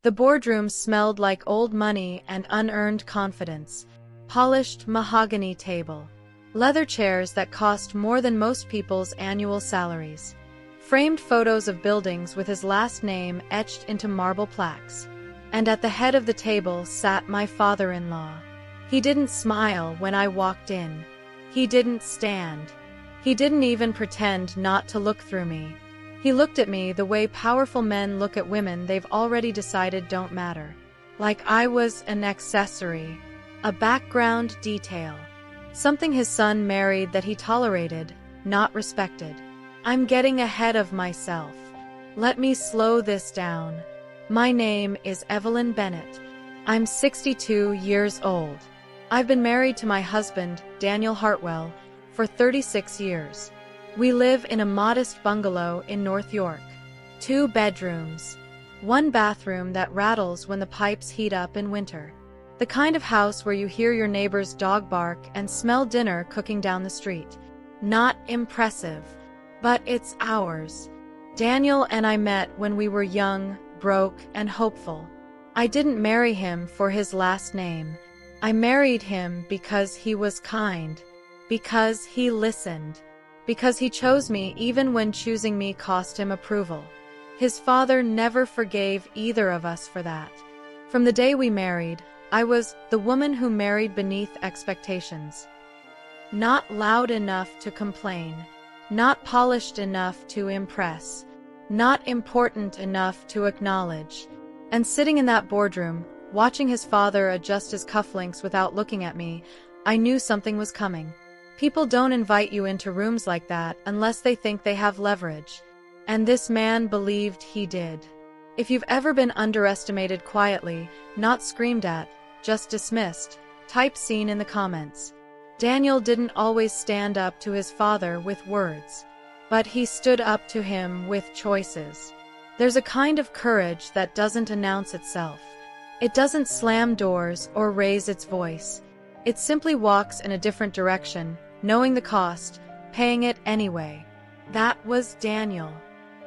The boardroom smelled like old money and unearned confidence. Polished mahogany table. Leather chairs that cost more than most people's annual salaries. Framed photos of buildings with his last name etched into marble plaques. And at the head of the table sat my father-in-law. He didn't smile when I walked in. He didn't stand. He didn't even pretend not to look through me. He looked at me the way powerful men look at women they've already decided don't matter. Like I was an accessory, a background detail. Something his son married that he tolerated, not respected. I'm getting ahead of myself. Let me slow this down. My name is Evelyn Bennett. I'm 62 years old. I've been married to my husband, Daniel Hartwell, for 36 years. We live in a modest bungalow in North York. 2 bedrooms. 1 bathroom that rattles when the pipes heat up in winter. The kind of house where you hear your neighbor's dog bark and smell dinner cooking down the street. Not impressive, but it's ours. Daniel and I met when we were young, broke, and hopeful. I didn't marry him for his last name. I married him because he was kind, because he listened, because he chose me even when choosing me cost him approval. His father never forgave either of us for that. From the day we married, I was the woman who married beneath expectations. Not loud enough to complain, not polished enough to impress, not important enough to acknowledge. And sitting in that boardroom, watching his father adjust his cufflinks without looking at me, I knew something was coming. People don't invite you into rooms like that unless they think they have leverage. And this man believed he did. If you've ever been underestimated quietly, not screamed at, just dismissed, type scene in the comments. Daniel didn't always stand up to his father with words, but he stood up to him with choices. There's a kind of courage that doesn't announce itself. It doesn't slam doors or raise its voice. It simply walks in a different direction, knowing the cost, paying it anyway. That was Daniel.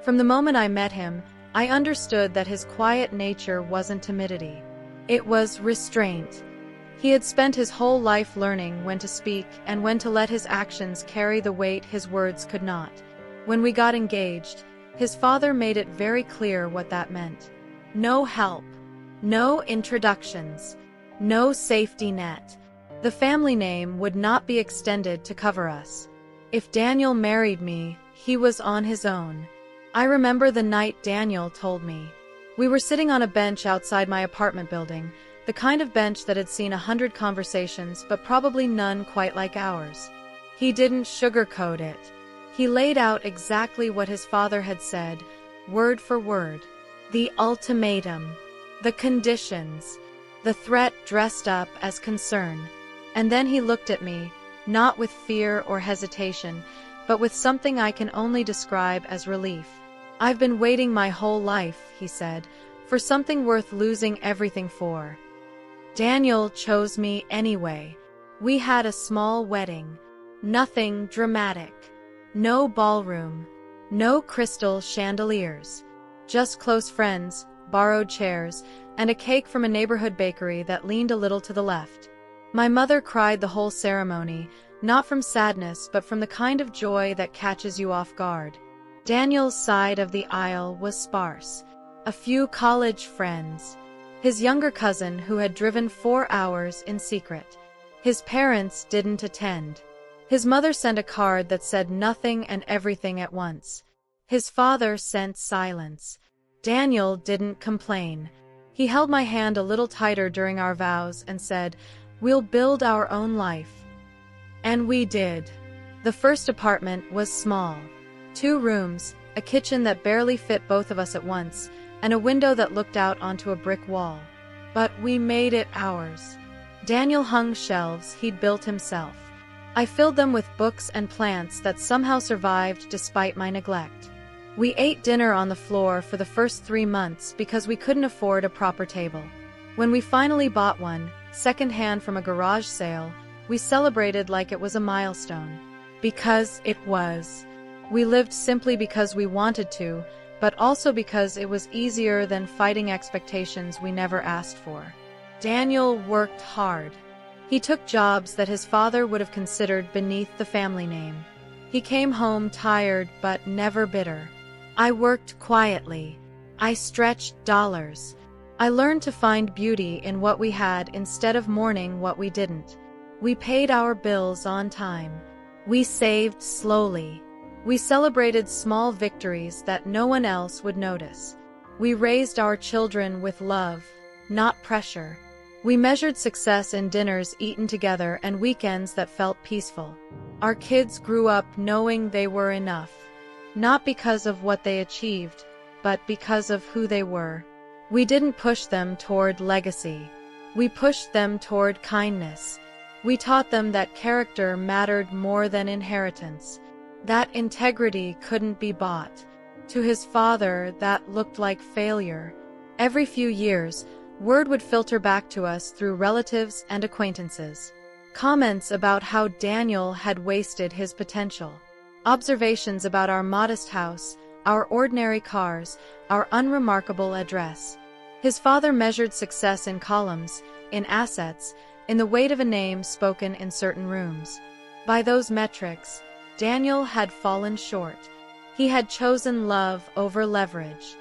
From the moment I met him, I understood that his quiet nature wasn't timidity. It was restraint. He had spent his whole life learning when to speak and when to let his actions carry the weight his words could not. When we got engaged, his father made it very clear what that meant. No help. No introductions. No safety net. The family name would not be extended to cover us. If Daniel married me, he was on his own. I remember the night Daniel told me. We were sitting on a bench outside my apartment building, the kind of bench that had seen 100 conversations, but probably none quite like ours. He didn't sugarcoat it. He laid out exactly what his father had said, word for word. The ultimatum. The conditions. The threat dressed up as concern. And then he looked at me, not with fear or hesitation, but with something I can only describe as relief. I've been waiting my whole life, he said, for something worth losing everything for. Daniel chose me anyway. We had a small wedding. Nothing dramatic. No ballroom. No crystal chandeliers. Just close friends, borrowed chairs, and a cake from a neighborhood bakery that leaned a little to the left. My mother cried the whole ceremony, not from sadness but from the kind of joy that catches you off guard. Daniel's side of the aisle was sparse. A few college friends. His younger cousin who had driven 4 hours in secret. His parents didn't attend. His mother sent a card that said nothing and everything at once. His father sent silence. Daniel didn't complain. He held my hand a little tighter during our vows and said, "We'll build our own life." And we did. The first apartment was small. 2 rooms, a kitchen that barely fit both of us at once, and a window that looked out onto a brick wall. But we made it ours. Daniel hung shelves he'd built himself. I filled them with books and plants that somehow survived despite my neglect. We ate dinner on the floor for the first 3 months because we couldn't afford a proper table. When we finally bought one, second-hand from a garage sale, we celebrated like it was a milestone. Because it was. We lived simply because we wanted to, but also because it was easier than fighting expectations we never asked for. Daniel worked hard. He took jobs that his father would have considered beneath the family name. He came home tired but never bitter. I worked quietly. I stretched dollars. I learned to find beauty in what we had instead of mourning what we didn't. We paid our bills on time. We saved slowly. We celebrated small victories that no one else would notice. We raised our children with love, not pressure. We measured success in dinners eaten together and weekends that felt peaceful. Our kids grew up knowing they were enough, not because of what they achieved, but because of who they were. We didn't push them toward legacy. We pushed them toward kindness. We taught them that character mattered more than inheritance, that integrity couldn't be bought. To his father, that looked like failure. Every few years, word would filter back to us through relatives and acquaintances. Comments about how Daniel had wasted his potential. Observations about our modest house, our ordinary cars, our unremarkable address. His father measured success in columns, in assets, in the weight of a name spoken in certain rooms. By those metrics, Daniel had fallen short. He had chosen love over leverage,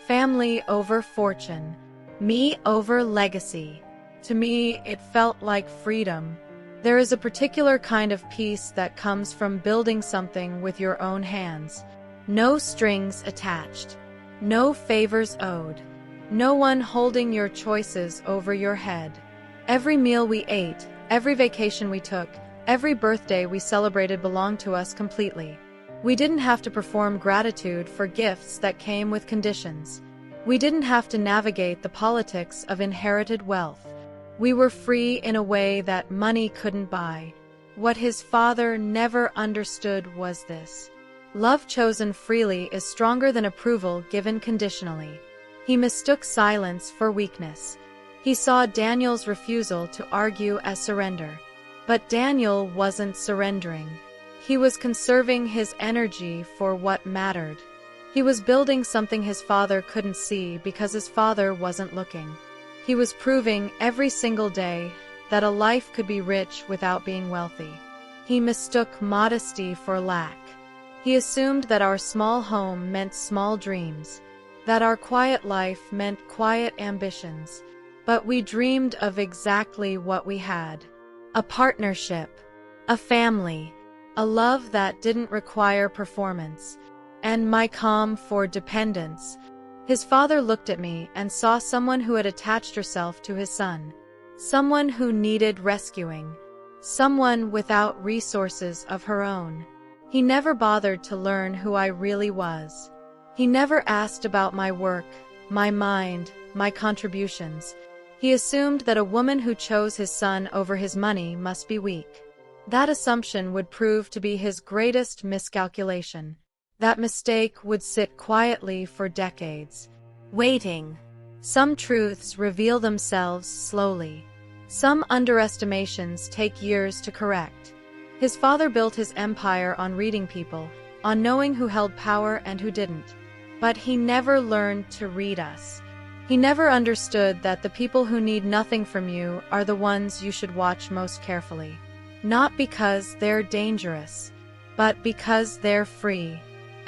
family over fortune, me over legacy. To me, it felt like freedom. There is a particular kind of peace that comes from building something with your own hands. No strings attached. No favors owed. No one holding your choices over your head. Every meal we ate, every vacation we took, every birthday we celebrated belonged to us completely. We didn't have to perform gratitude for gifts that came with conditions. We didn't have to navigate the politics of inherited wealth. We were free in a way that money couldn't buy. What his father never understood was this: love chosen freely is stronger than approval given conditionally. He mistook silence for weakness. He saw Daniel's refusal to argue as surrender. But Daniel wasn't surrendering. He was conserving his energy for what mattered. He was building something his father couldn't see because his father wasn't looking. He was proving every single day that a life could be rich without being wealthy. He mistook modesty for lack. He assumed that our small home meant small dreams, that our quiet life meant quiet ambitions. But we dreamed of exactly what we had: a partnership, a family, a love that didn't require performance, and my calm for dependence. His father looked at me and saw someone who had attached herself to his son, someone who needed rescuing, someone without resources of her own. He never bothered to learn who I really was. He never asked about my work, my mind, my contributions. He assumed that a woman who chose his son over his money must be weak. That assumption would prove to be his greatest miscalculation. That mistake would sit quietly for decades, waiting. Some truths reveal themselves slowly. Some underestimations take years to correct. His father built his empire on reading people, on knowing who held power and who didn't. But he never learned to read us. He never understood that the people who need nothing from you are the ones you should watch most carefully. Not because they're dangerous, but because they're free.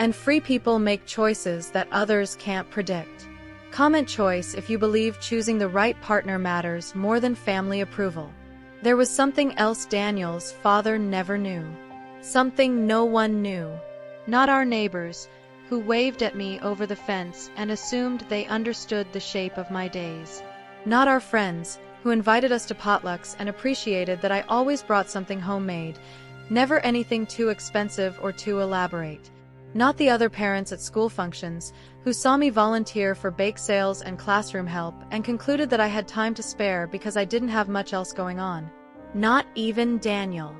And free people make choices that others can't predict. Comment choice if you believe choosing the right partner matters more than family approval. There was something else Daniel's father never knew. Something no one knew. Not our neighbors, who waved at me over the fence and assumed they understood the shape of my days. Not our friends, who invited us to potlucks and appreciated that I always brought something homemade, never anything too expensive or too elaborate. Not the other parents at school functions, who saw me volunteer for bake sales and classroom help and concluded that I had time to spare because I didn't have much else going on. Not even Daniel.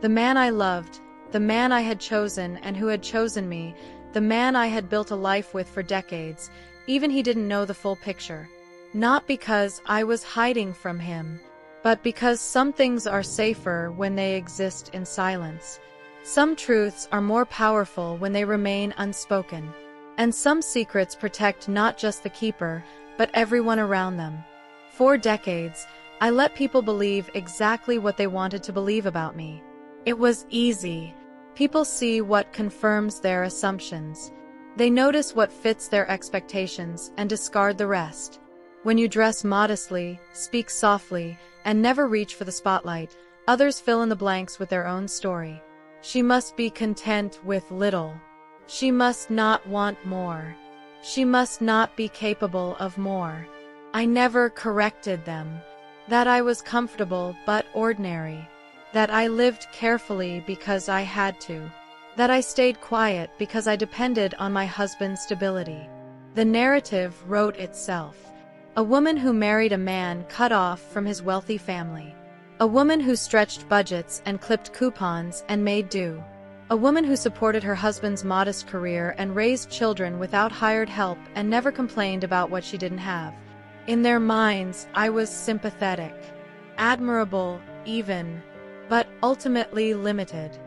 The man I loved, the man I had chosen and who had chosen me, the man I had built a life with for decades, even he didn't know the full picture. Not because I was hiding from him, but because some things are safer when they exist in silence. Some truths are more powerful when they remain unspoken. And some secrets protect not just the keeper, but everyone around them. For decades, I let people believe exactly what they wanted to believe about me. It was easy. People see what confirms their assumptions. They notice what fits their expectations and discard the rest. When you dress modestly, speak softly, and never reach for the spotlight, others fill in the blanks with their own story. She must be content with little. She must not want more. She must not be capable of more. I never corrected them. That I was comfortable but ordinary. That I lived carefully because I had to. That I stayed quiet because I depended on my husband's stability. The narrative wrote itself. A woman who married a man cut off from his wealthy family. A woman who stretched budgets and clipped coupons and made do. A woman who supported her husband's modest career and raised children without hired help and never complained about what she didn't have. In their minds, I was sympathetic, admirable, even, but ultimately limited,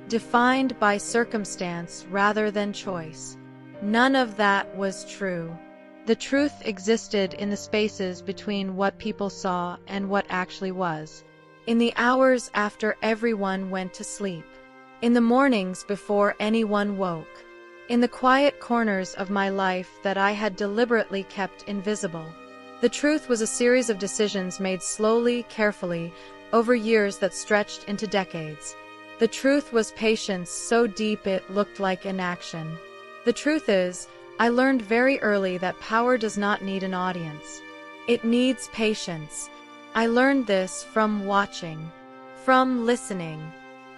defined by circumstance rather than choice. None of that was true. The truth existed in the spaces between what people saw and what actually was. In the hours after everyone went to sleep. In the mornings before anyone woke. In the quiet corners of my life that I had deliberately kept invisible. The truth was a series of decisions made slowly, carefully, over years that stretched into decades. The truth was patience so deep it looked like inaction. The truth is, I learned very early that power does not need an audience. It needs patience. I learned this from watching, from listening,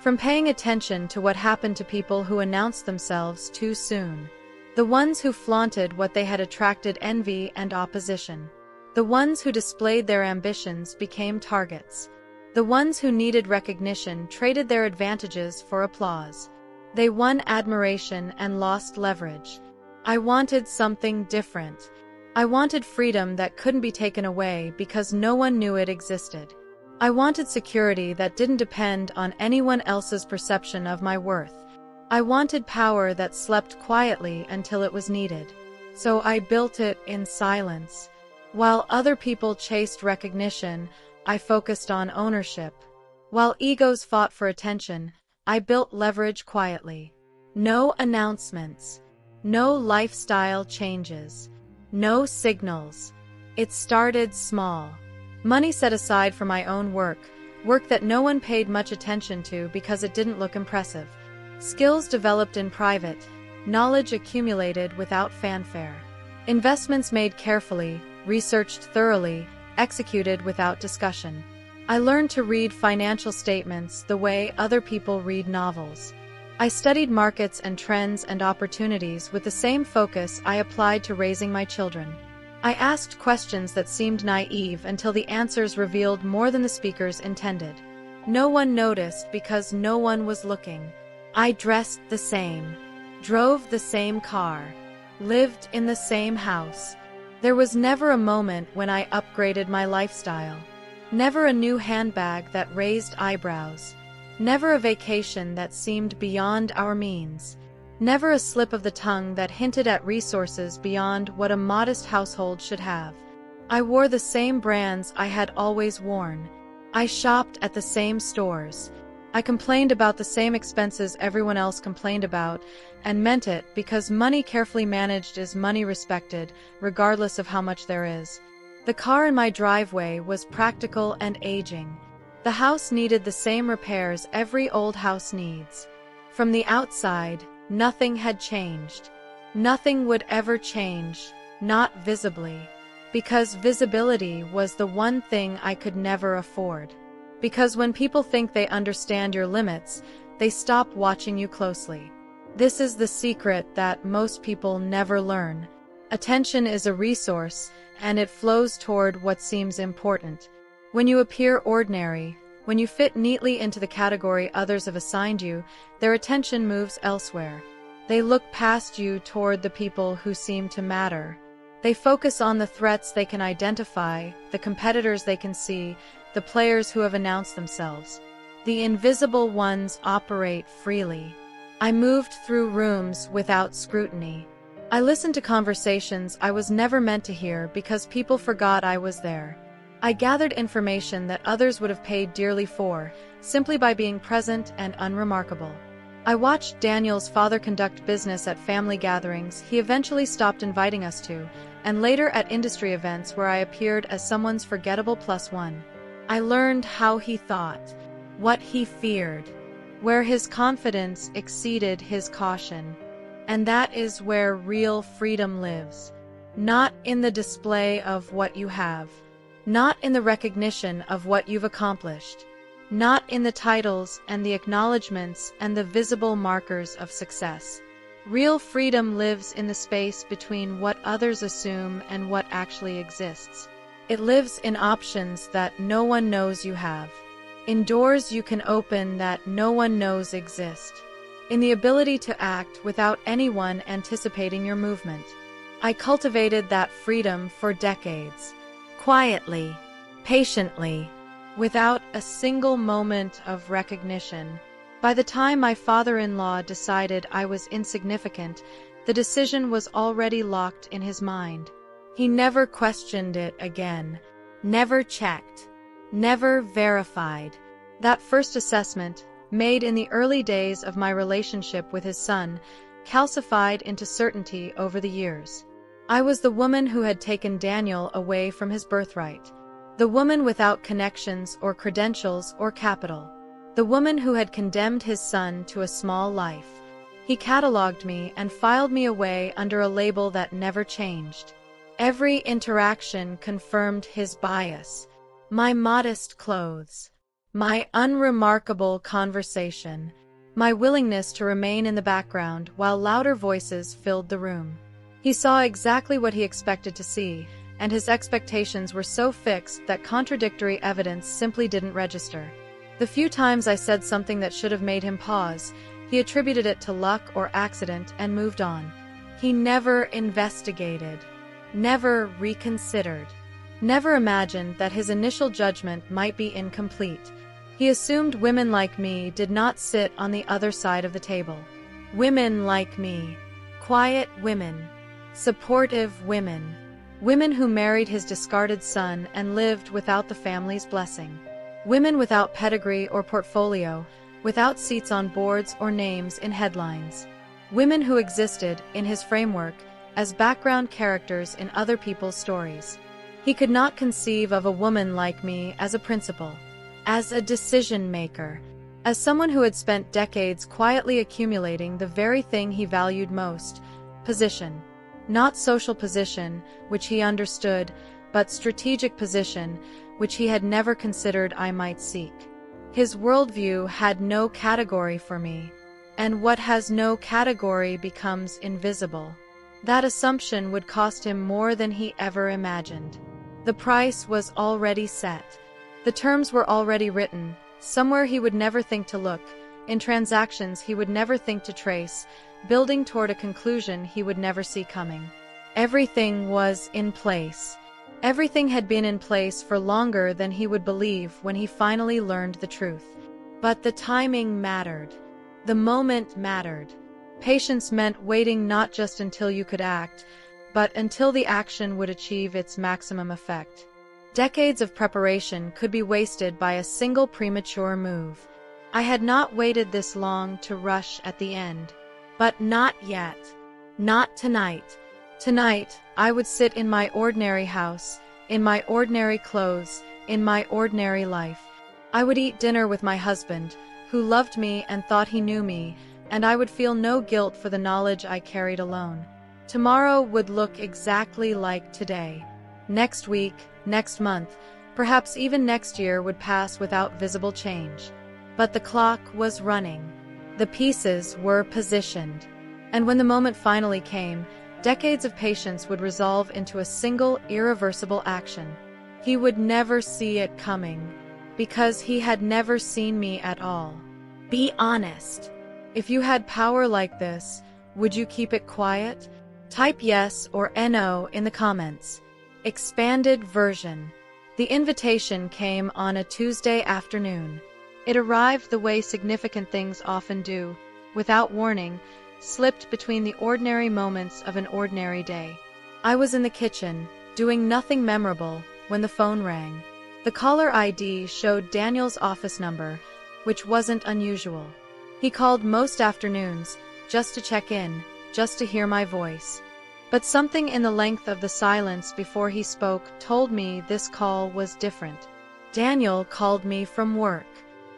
from paying attention to what happened to people who announced themselves too soon. The ones who flaunted what they had attracted envy and opposition. The ones who displayed their ambitions became targets. The ones who needed recognition traded their advantages for applause. They won admiration and lost leverage. I wanted something different. I wanted freedom that couldn't be taken away because no one knew it existed. I wanted security that didn't depend on anyone else's perception of my worth. I wanted power that slept quietly until it was needed. So I built it in silence. While other people chased recognition, I focused on ownership. While egos fought for attention, I built leverage quietly. No announcements. No lifestyle changes. No signals. It started small. Money set aside for my own work that no one paid much attention to because it didn't look impressive. Skills developed in private. Knowledge accumulated without fanfare. Investments made carefully, researched thoroughly, executed without discussion. I learned to read financial statements the way other people read novels. I studied markets and trends and opportunities with the same focus I applied to raising my children. I asked questions that seemed naive until the answers revealed more than the speakers intended. No one noticed because no one was looking. I dressed the same, drove the same car, lived in the same house. There was never a moment when I upgraded my lifestyle. Never a new handbag that raised eyebrows. Never a vacation that seemed beyond our means. Never a slip of the tongue that hinted at resources beyond what a modest household should have. I wore the same brands I had always worn. I shopped at the same stores. I complained about the same expenses everyone else complained about, and meant it because money carefully managed is money respected, regardless of how much there is. The car in my driveway was practical and aging. The house needed the same repairs every old house needs. From the outside, nothing had changed. Nothing would ever change, not visibly. Because visibility was the one thing I could never afford. Because when people think they understand your limits, they stop watching you closely. This is the secret that most people never learn. Attention is a resource, and it flows toward what seems important. When you appear ordinary, when you fit neatly into the category others have assigned you, their attention moves elsewhere. They look past you toward the people who seem to matter. They focus on the threats they can identify, the competitors they can see, the players who have announced themselves. The invisible ones operate freely. I moved through rooms without scrutiny. I listened to conversations I was never meant to hear because people forgot I was there. I gathered information that others would have paid dearly for, simply by being present and unremarkable. I watched Daniel's father conduct business at family gatherings he eventually stopped inviting us to, and later at industry events where I appeared as someone's forgettable plus one. I learned how he thought, what he feared, where his confidence exceeded his caution. And that is where real freedom lives. Not in the display of what you have. Not in the recognition of what you've accomplished. Not in the titles and the acknowledgments and the visible markers of success. Real freedom lives in the space between what others assume and what actually exists. It lives in options that no one knows you have. In doors you can open that no one knows exist. In the ability to act without anyone anticipating your movement. I cultivated that freedom for decades. Quietly, patiently, without a single moment of recognition. By the time my father-in-law decided I was insignificant, the decision was already locked in his mind. He never questioned it again, never checked, never verified. That first assessment, made in the early days of my relationship with his son, calcified into certainty over the years. I was the woman who had taken Daniel away from his birthright. The woman without connections or credentials or capital. The woman who had condemned his son to a small life. He cataloged me and filed me away under a label that never changed. Every interaction confirmed his bias. My modest clothes. My unremarkable conversation. My willingness to remain in the background while louder voices filled the room. He saw exactly what he expected to see, and his expectations were so fixed that contradictory evidence simply didn't register. The few times I said something that should have made him pause, he attributed it to luck or accident and moved on. He never investigated, never reconsidered, never imagined that his initial judgment might be incomplete. He assumed women like me did not sit on the other side of the table. Women like me. Quiet women. Supportive women. Women who married his discarded son and lived without the family's blessing. Women without pedigree or portfolio, without seats on boards or names in headlines. Women who existed, in his framework, as background characters in other people's stories. He could not conceive of a woman like me as a principal, as a decision-maker, as someone who had spent decades quietly accumulating the very thing he valued most, position. Not social position, which he understood, but strategic position, which he had never considered I might seek. His worldview had no category for me, and what has no category becomes invisible. That assumption would cost him more than he ever imagined. The price was already set. The terms were already written, somewhere he would never think to look, in transactions he would never think to trace, building toward a conclusion he would never see coming. Everything was in place. Everything had been in place for longer than he would believe when he finally learned the truth. But the timing mattered. The moment mattered. Patience meant waiting not just until you could act, but until the action would achieve its maximum effect. Decades of preparation could be wasted by a single premature move. I had not waited this long to rush at the end. But not yet. Not tonight. Tonight, I would sit in my ordinary house, in my ordinary clothes, in my ordinary life. I would eat dinner with my husband, who loved me and thought he knew me, and I would feel no guilt for the knowledge I carried alone. Tomorrow would look exactly like today. Next week, next month, perhaps even next year would pass without visible change. But the clock was running. The pieces were positioned. And when the moment finally came, decades of patience would resolve into a single, irreversible action. He would never see it coming, because he had never seen me at all. Be honest. If you had power like this, would you keep it quiet? Type yes or no in the comments. Expanded version. The invitation came on a Tuesday afternoon. It arrived the way significant things often do, without warning, slipped between the ordinary moments of an ordinary day. I was in the kitchen, doing nothing memorable, when the phone rang. The caller ID showed Daniel's office number, which wasn't unusual. He called most afternoons, just to check in, just to hear my voice. But something in the length of the silence before he spoke told me this call was different. Daniel called me from work.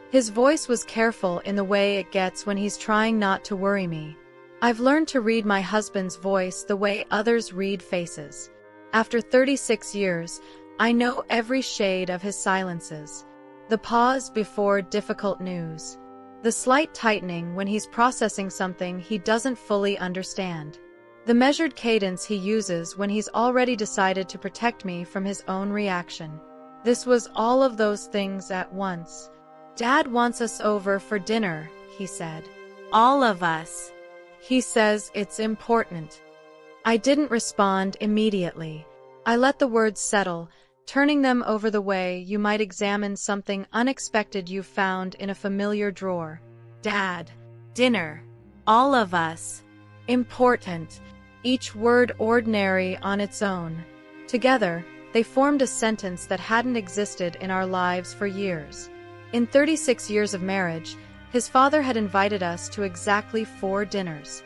His voice was careful in the way it gets when he's trying not to worry me. I've learned to read my husband's voice the way others read faces. After 36 years, I know every shade of his silences. The pause before difficult news. The slight tightening when he's processing something he doesn't fully understand. The measured cadence he uses when he's already decided to protect me from his own reaction. This was all of those things at once. "Dad wants us over for dinner," he said. "All of us. He says it's important." I didn't respond immediately. I let the words settle, turning them over the way you might examine something unexpected you found in a familiar drawer. Dad. Dinner. All of us. Important. Each word ordinary on its own. Together, they formed a sentence that hadn't existed in our lives for years. In 36 years of marriage, his father had invited us to exactly 4 dinners.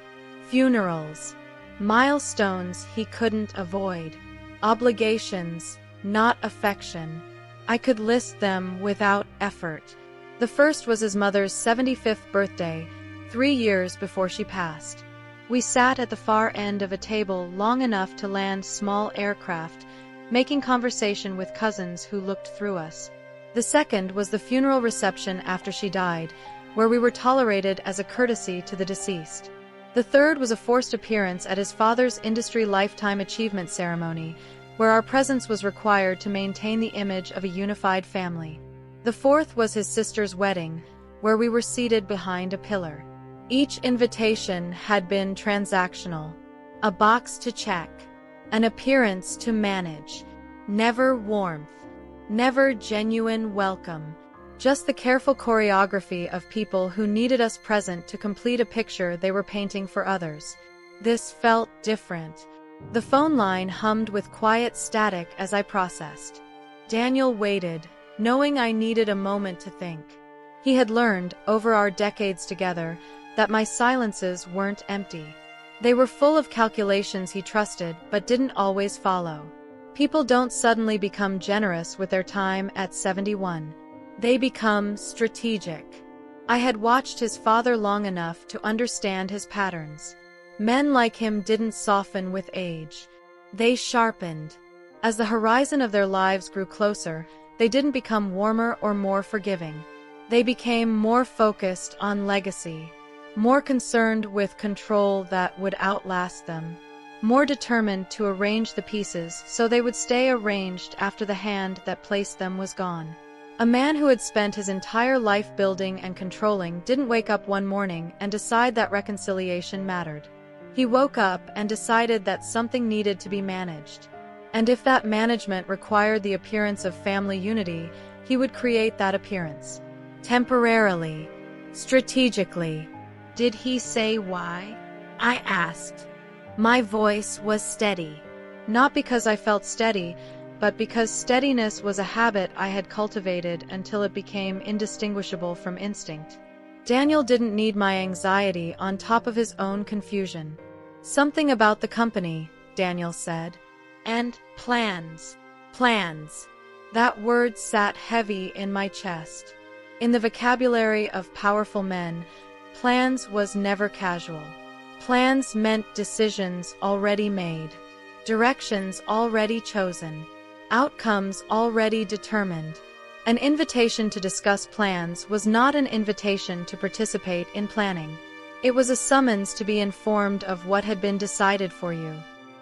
Funerals. Milestones he couldn't avoid. Obligations, not affection. I could list them without effort. The first was his mother's 75th birthday, 3 years before she passed. We sat at the far end of a table long enough to land small aircraft, making conversation with cousins who looked through us. The second was the funeral reception after she died, where we were tolerated as a courtesy to the deceased. The third was a forced appearance at his father's industry lifetime achievement ceremony, where our presence was required to maintain the image of a unified family. The fourth was his sister's wedding, where we were seated behind a pillar. Each invitation had been transactional. A box to check. An appearance to manage. Never warmth. Never genuine welcome. Just the careful choreography of people who needed us present to complete a picture they were painting for others. This felt different. The phone line hummed with quiet static as I processed. Daniel waited, knowing I needed a moment to think. He had learned, over our decades together, that my silences weren't empty. They were full of calculations he trusted but didn't always follow. People don't suddenly become generous with their time at 71. They become strategic. I had watched his father long enough to understand his patterns. Men like him didn't soften with age. They sharpened. As the horizon of their lives grew closer, they didn't become warmer or more forgiving. They became more focused on legacy, more concerned with control that would outlast them, more determined to arrange the pieces so they would stay arranged after the hand that placed them was gone. A man who had spent his entire life building and controlling didn't wake up one morning and decide that reconciliation mattered. He woke up and decided that something needed to be managed. And if that management required the appearance of family unity, he would create that appearance. Temporarily. Strategically. Did he say why? I asked. My voice was steady. Not because I felt steady, but because steadiness was a habit I had cultivated until it became indistinguishable from instinct. Daniel didn't need my anxiety on top of his own confusion. Something about the company, Daniel said. And plans. Plans. That word sat heavy in my chest. In the vocabulary of powerful men, plans was never casual. Plans meant decisions already made, directions already chosen, outcomes already determined. An invitation to discuss plans was not an invitation to participate in planning. It was a summons to be informed of what had been decided for you.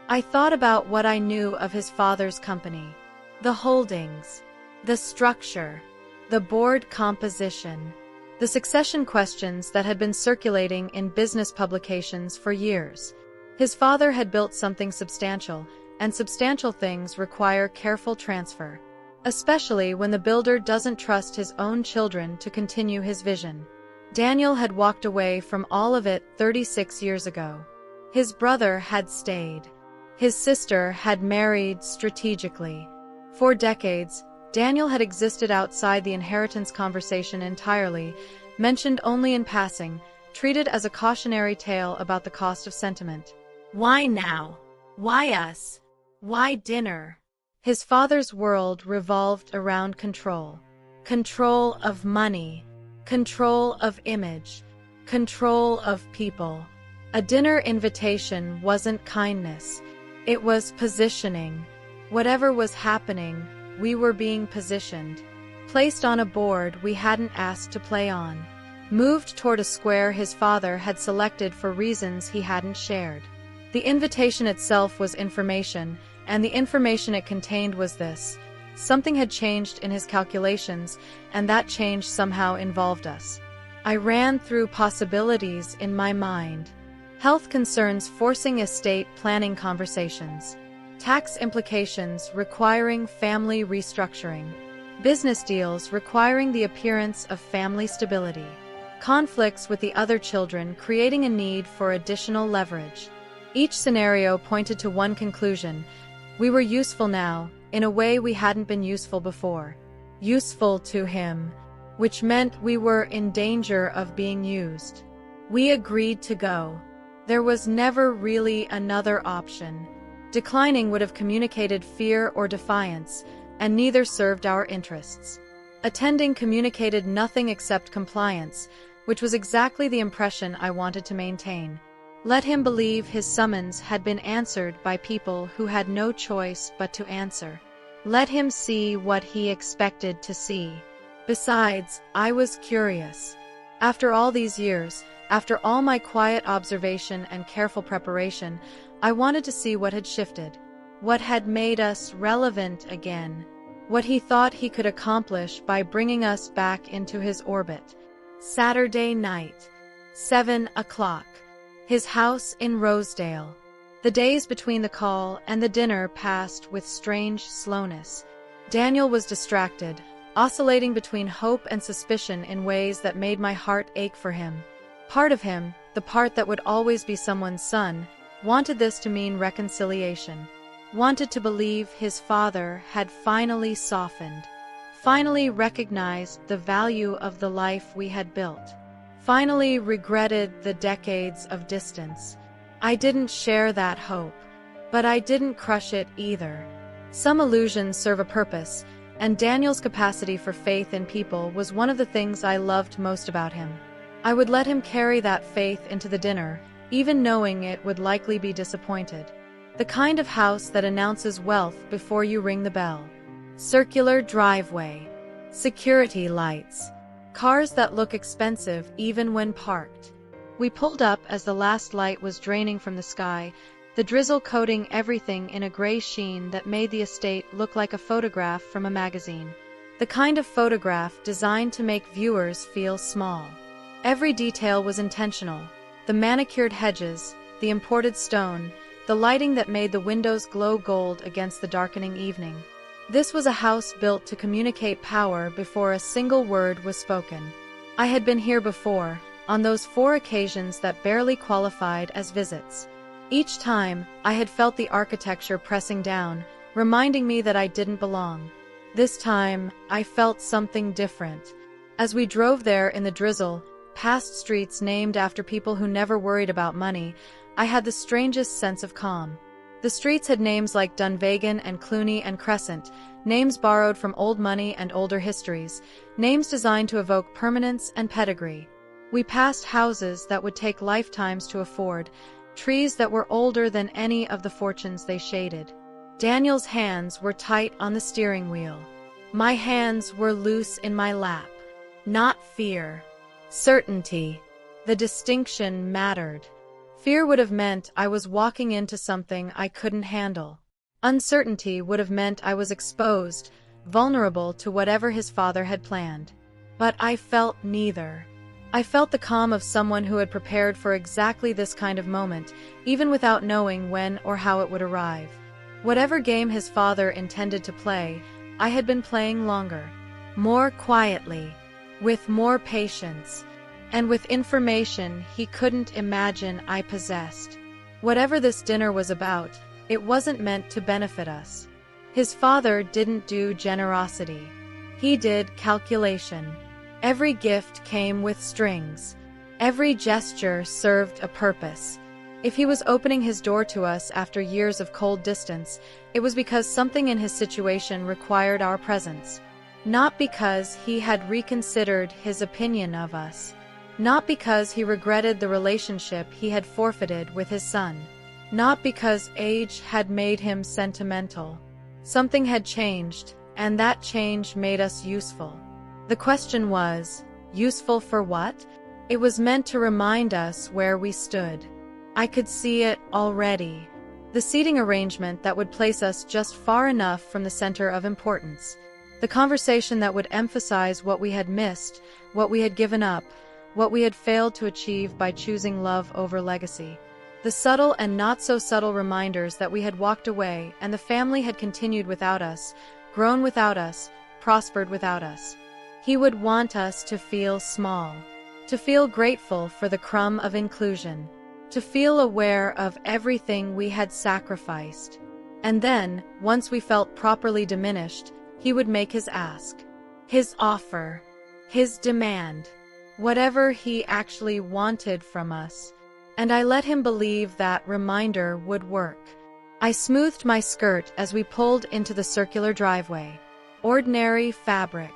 I thought about what I knew of his father's company. The holdings, the structure, the board composition, the succession questions that had been circulating in business publications for years. His father had built something substantial, and substantial things require careful transfer, especially when the builder doesn't trust his own children to continue his vision. Daniel had walked away from all of it 36 years ago. His brother had stayed. His sister had married strategically. For decades, Daniel had existed outside the inheritance conversation entirely, mentioned only in passing, treated as a cautionary tale about the cost of sentiment. Why now? Why us? Why dinner? His father's world revolved around control. Control of money. Control of image. Control of people. A dinner invitation wasn't kindness. It was positioning. Whatever was happening, we were being positioned. Placed on a board we hadn't asked to play on. Moved toward a square his father had selected for reasons he hadn't shared. The invitation itself was information, and the information it contained was this. Something had changed in his calculations, and that change somehow involved us. I ran through possibilities in my mind. Health concerns forcing estate planning conversations. Tax implications requiring family restructuring. Business deals requiring the appearance of family stability. Conflicts with the other children creating a need for additional leverage. Each scenario pointed to one conclusion. We were useful now, in a way we hadn't been useful before. Useful to him, which meant we were in danger of being used. We agreed to go. There was never really another option. Declining would have communicated fear or defiance, and neither served our interests. Attending communicated nothing except compliance, which was exactly the impression I wanted to maintain. Let him believe his summons had been answered by people who had no choice but to answer. Let him see what he expected to see. Besides, I was curious. After all these years, after all my quiet observation and careful preparation, I wanted to see what had shifted. What had made us relevant again. What he thought he could accomplish by bringing us back into his orbit. Saturday night. 7 o'clock. His house in Rosedale. The days between the call and the dinner passed with strange slowness. Daniel was distracted, oscillating between hope and suspicion in ways that made my heart ache for him. Part of him, the part that would always be someone's son, wanted this to mean reconciliation. Wanted to believe his father had finally softened. Finally recognized the value of the life we had built. Finally regretted the decades of distance. I didn't share that hope, but I didn't crush it either. Some illusions serve a purpose, and Daniel's capacity for faith in people was one of the things I loved most about him. I would let him carry that faith into the dinner, even knowing it would likely be disappointed. The kind of house that announces wealth before you ring the bell. Circular driveway. Security lights. Cars that look expensive even when parked. We pulled up as the last light was draining from the sky, the drizzle coating everything in a gray sheen that made the estate look like a photograph from a magazine. The kind of photograph designed to make viewers feel small. Every detail was intentional. The manicured hedges, the imported stone, the lighting that made the windows glow gold against the darkening evening. This was a house built to communicate power before a single word was spoken. I had been here before, on those 4 occasions that barely qualified as visits. Each time, I had felt the architecture pressing down, reminding me that I didn't belong. This time, I felt something different. As we drove there in the drizzle, past streets named after people who never worried about money, I had the strangest sense of calm. The streets had names like Dunvegan and Cluny and Crescent, names borrowed from old money and older histories, names designed to evoke permanence and pedigree. We passed houses that would take lifetimes to afford, trees that were older than any of the fortunes they shaded. Daniel's hands were tight on the steering wheel. My hands were loose in my lap. Not fear. Certainty. The distinction mattered. Fear would have meant I was walking into something I couldn't handle. Uncertainty would have meant I was exposed, vulnerable to whatever his father had planned. But I felt neither. I felt the calm of someone who had prepared for exactly this kind of moment, even without knowing when or how it would arrive. Whatever game his father intended to play, I had been playing longer. More quietly. With more patience. and with information he couldn't imagine I possessed. Whatever this dinner was about, it wasn't meant to benefit us. His father didn't do generosity. He did calculation. Every gift came with strings. Every gesture served a purpose. If he was opening his door to us after years of cold distance, it was because something in his situation required our presence. Not because he had reconsidered his opinion of us. Not because he regretted the relationship he had forfeited with his son. Not because age had made him sentimental. Something had changed, and that change made us useful. The question was, useful for what? It was meant to remind us where we stood. I could see it already. The seating arrangement that would place us just far enough from the center of importance. The conversation that would emphasize what we had missed, what we had given up, what we had failed to achieve by choosing love over legacy. The subtle and not-so-subtle reminders that we had walked away and the family had continued without us, grown without us, prospered without us. He would want us to feel small, to feel grateful for the crumb of inclusion, to feel aware of everything we had sacrificed. And then, once we felt properly diminished, he would make his ask, his offer, his demand, whatever he actually wanted from us. And I let him believe that reminder would work. I smoothed my skirt as we pulled into the circular driveway. Ordinary fabric.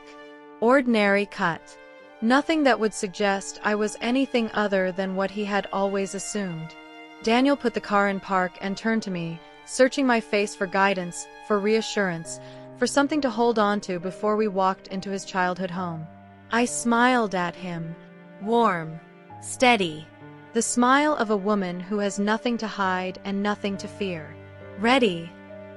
Ordinary cut. Nothing that would suggest I was anything other than what he had always assumed. Daniel put the car in park and turned to me, searching my face for guidance, for reassurance, for something to hold on to before we walked into his childhood home. I smiled at him. Warm. Steady. The smile of a woman who has nothing to hide and nothing to fear. "Ready?"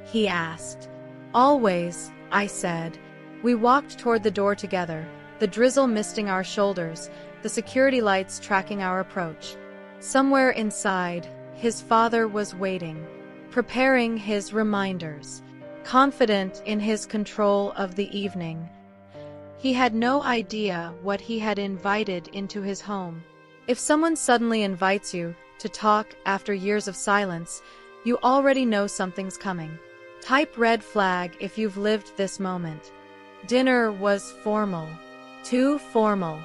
he asked. "Always," I said. We walked toward the door together, the drizzle misting our shoulders, the security lights tracking our approach. Somewhere inside, his father was waiting, preparing his reminders, confident in his control of the evening. He had no idea what he had invited into his home. If someone suddenly invites you to talk after years of silence, you already know something's coming. Type red flag if you've lived this moment. Dinner was formal. Too formal.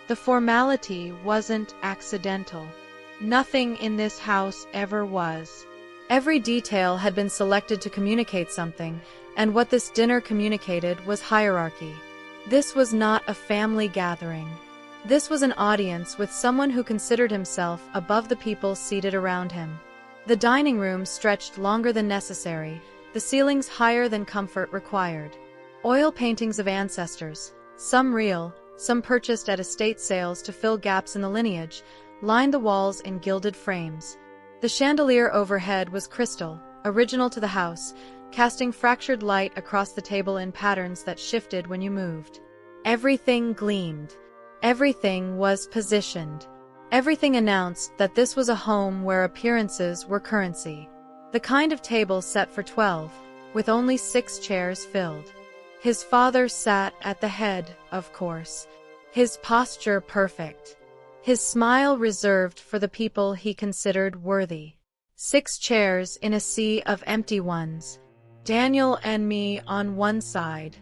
The formality wasn't accidental. Nothing in this house ever was. Every detail had been selected to communicate something, and what this dinner communicated was hierarchy. This was not a family gathering. This was an audience with someone who considered himself above the people seated around him. The dining room stretched longer than necessary, the ceilings higher than comfort required. Oil paintings of ancestors, some real, some purchased at estate sales to fill gaps in the lineage, lined the walls in gilded frames. The chandelier overhead was crystal, original to the house, casting fractured light across the table in patterns that shifted when you moved. Everything gleamed. Everything was positioned. Everything announced that this was a home where appearances were currency. The kind of table set for 12, with only 6 chairs filled. His father sat at the head, of course. His posture perfect. His smile reserved for the people he considered worthy. 6 chairs in a sea of empty ones. Daniel and me on one side.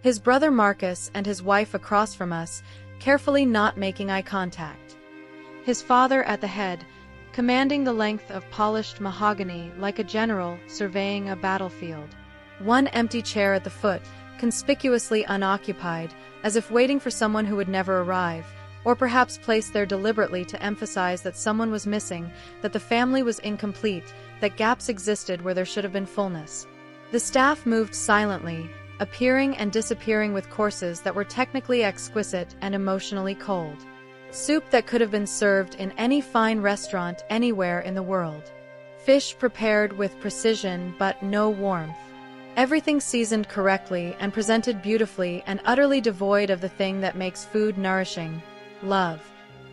His brother Marcus and his wife across from us, carefully not making eye contact. His father at the head, commanding the length of polished mahogany like a general surveying a battlefield. One empty chair at the foot, conspicuously unoccupied, as if waiting for someone who would never arrive, or perhaps placed there deliberately to emphasize that someone was missing, that the family was incomplete, that gaps existed where there should have been fullness. The staff moved silently, appearing and disappearing with courses that were technically exquisite and emotionally cold. Soup that could have been served in any fine restaurant anywhere in the world. Fish prepared with precision but no warmth. Everything seasoned correctly and presented beautifully and utterly devoid of the thing that makes food nourishing: love.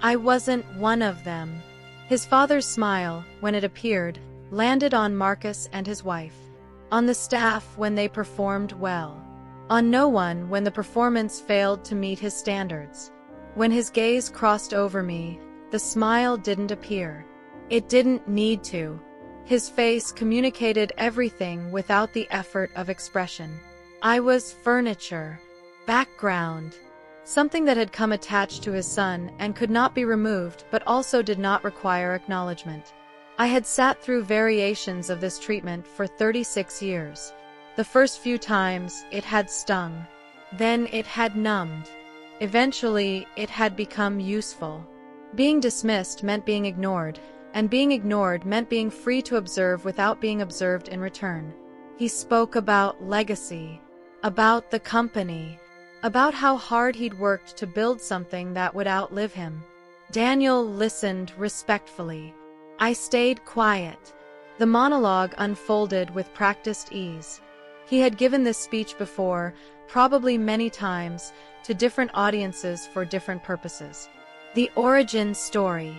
I wasn't one of them. His father's smile, when it appeared, landed on Marcus and his wife. On the staff when they performed well. On no one when the performance failed to meet his standards. When his gaze crossed over me, the smile didn't appear. It didn't need to. His face communicated everything without the effort of expression. I was furniture, background, something that had come attached to his son and could not be removed but also did not require acknowledgement. I had sat through variations of this treatment for 36 years. The first few times, it had stung. Then it had numbed. Eventually, it had become useful. Being dismissed meant being ignored, and being ignored meant being free to observe without being observed in return. He spoke about legacy, about the company, about how hard he'd worked to build something that would outlive him. Daniel listened respectfully. I stayed quiet. The monologue unfolded with practiced ease. He had given this speech before, probably many times, to different audiences for different purposes. The origin story,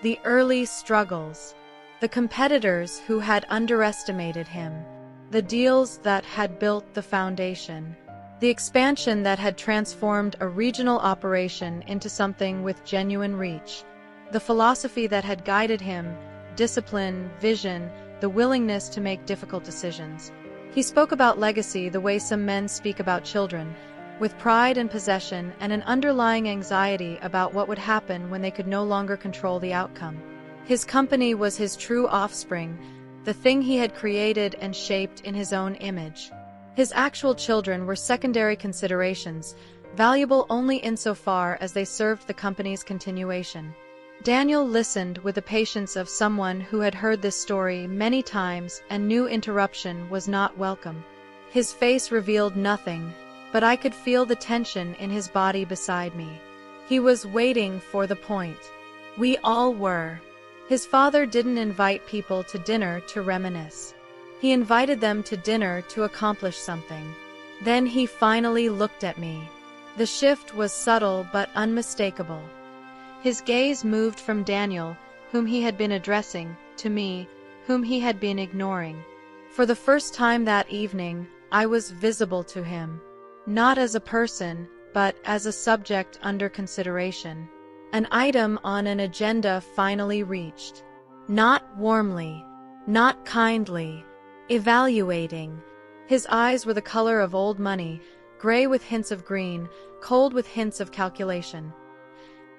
the early struggles, the competitors who had underestimated him, the deals that had built the foundation, the expansion that had transformed a regional operation into something with genuine reach, the philosophy that had guided him, discipline, vision, the willingness to make difficult decisions. He spoke about legacy the way some men speak about children, with pride and possession and an underlying anxiety about what would happen when they could no longer control the outcome. His company was his true offspring, the thing he had created and shaped in his own image. His actual children were secondary considerations, valuable only insofar as they served the company's continuation. Daniel listened with the patience of someone who had heard this story many times and knew interruption was not welcome. His face revealed nothing, but I could feel the tension in his body beside me. He was waiting for the point. We all were. His father didn't invite people to dinner to reminisce. He invited them to dinner to accomplish something. Then he finally looked at me. The shift was subtle but unmistakable. His gaze moved from Daniel, whom he had been addressing, to me, whom he had been ignoring. For the first time that evening, I was visible to him. Not as a person, but as a subject under consideration. An item on an agenda finally reached. Not warmly, not kindly, evaluating. His eyes were the color of old money, gray with hints of green, cold with hints of calculation.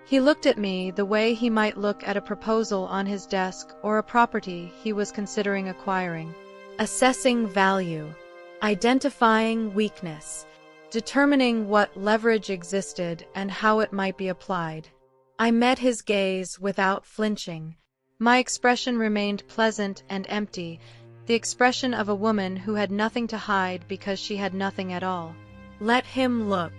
He looked at me the way he might look at a proposal on his desk or a property he was considering acquiring. Assessing value, identifying weakness, determining what leverage existed and how it might be applied. I met his gaze without flinching. My expression remained pleasant and empty, the expression of a woman who had nothing to hide because she had nothing at all. Let him look.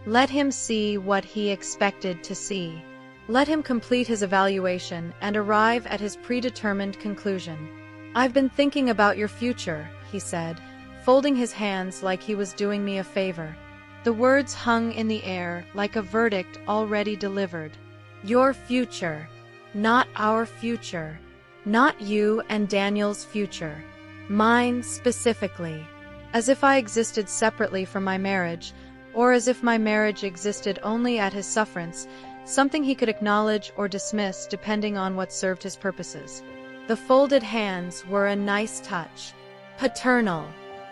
Let him see what he expected to see. Let him complete his evaluation and arrive at his predetermined conclusion. I've been thinking about your future, he said, folding his hands like he was doing me a favor. The words hung in the air like a verdict already delivered. Your future, not our future. Not you and Daniel's future. Mine specifically. As if I existed separately from my marriage, or as if my marriage existed only at his sufferance, something he could acknowledge or dismiss depending on what served his purposes. The folded hands were a nice touch. Paternal.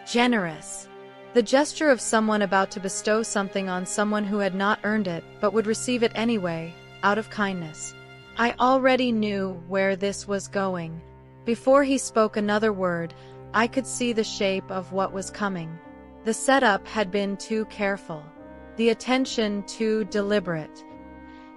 Generous. The gesture of someone about to bestow something on someone who had not earned it but would receive it anyway, out of kindness. I already knew where this was going. Before he spoke another word, I could see the shape of what was coming. The setup had been too careful. The attention too deliberate.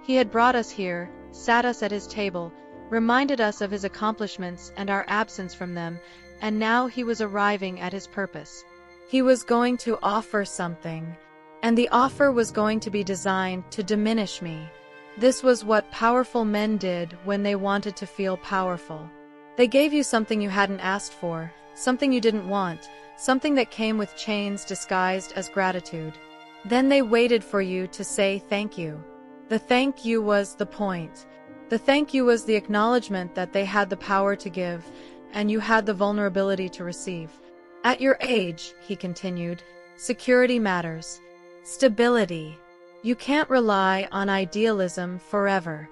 He had brought us here, sat us at his table, reminded us of his accomplishments and our absence from them, and now he was arriving at his purpose. He was going to offer something, and the offer was going to be designed to diminish me. This was what powerful men did when they wanted to feel powerful. They gave you something you hadn't asked for, something you didn't want, something that came with chains disguised as gratitude. Then they waited for you to say thank you. The thank you was the point. The thank you was the acknowledgement that they had the power to give, and you had the vulnerability to receive. At your age, he continued, security matters. Stability. You can't rely on idealism forever.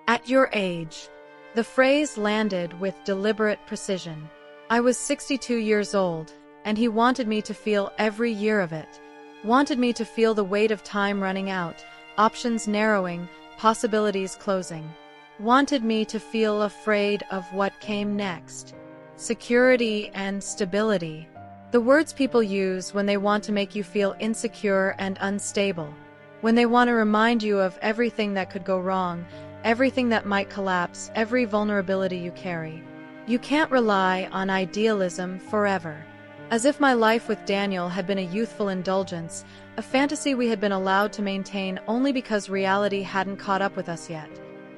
At your age. The phrase landed with deliberate precision. I was 62 years old, and he wanted me to feel every year of it. Wanted me to feel the weight of time running out, options narrowing, possibilities closing. Wanted me to feel afraid of what came next. Security and stability. The words people use when they want to make you feel insecure and unstable. When they want to remind you of everything that could go wrong, everything that might collapse, every vulnerability you carry. You can't rely on idealism forever. As if my life with Daniel had been a youthful indulgence, a fantasy we had been allowed to maintain only because reality hadn't caught up with us yet.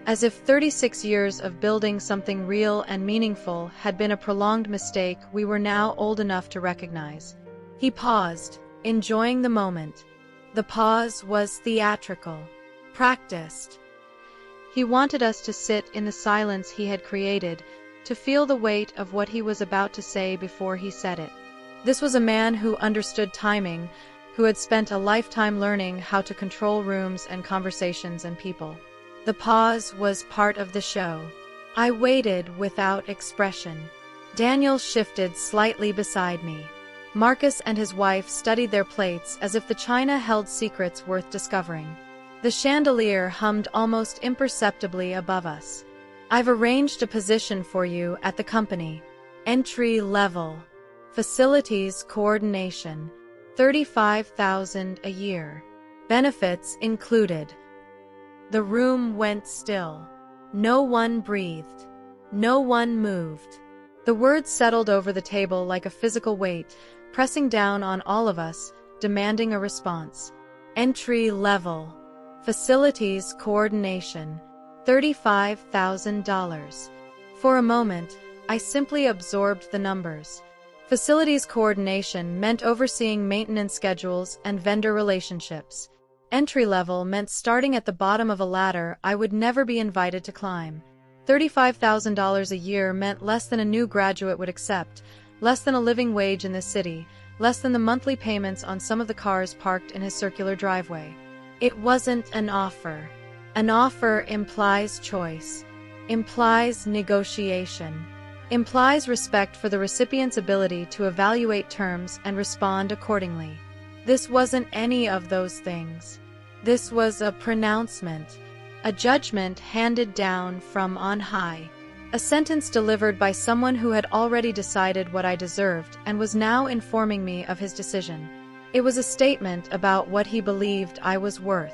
As if 36 years of building something real and meaningful had been a prolonged mistake we were now old enough to recognize. He paused, enjoying the moment. The pause was theatrical, practiced. He wanted us to sit in the silence he had created, to feel the weight of what he was about to say before he said it. This was a man who understood timing, who had spent a lifetime learning how to control rooms and conversations and people. The pause was part of the show. I waited without expression. Daniel shifted slightly beside me. Marcus and his wife studied their plates as if the china held secrets worth discovering. The chandelier hummed almost imperceptibly above us. I've arranged a position for you at the company. Entry level. Facilities coordination. $35,000 a year. Benefits included. The room went still. No one breathed. No one moved. The words settled over the table like a physical weight, pressing down on all of us, demanding a response. Entry level. Facilities coordination. $35,000. For a moment, I simply absorbed the numbers. Facilities coordination meant overseeing maintenance schedules and vendor relationships. Entry level meant starting at the bottom of a ladder I would never be invited to climb. $35,000 a year meant less than a new graduate would accept, less than a living wage in this city, less than the monthly payments on some of the cars parked in his circular driveway. It wasn't an offer. An offer implies choice, implies negotiation, implies respect for the recipient's ability to evaluate terms and respond accordingly. This wasn't any of those things. This was a pronouncement, a judgment handed down from on high, a sentence delivered by someone who had already decided what I deserved and was now informing me of his decision. It was a statement about what he believed I was worth.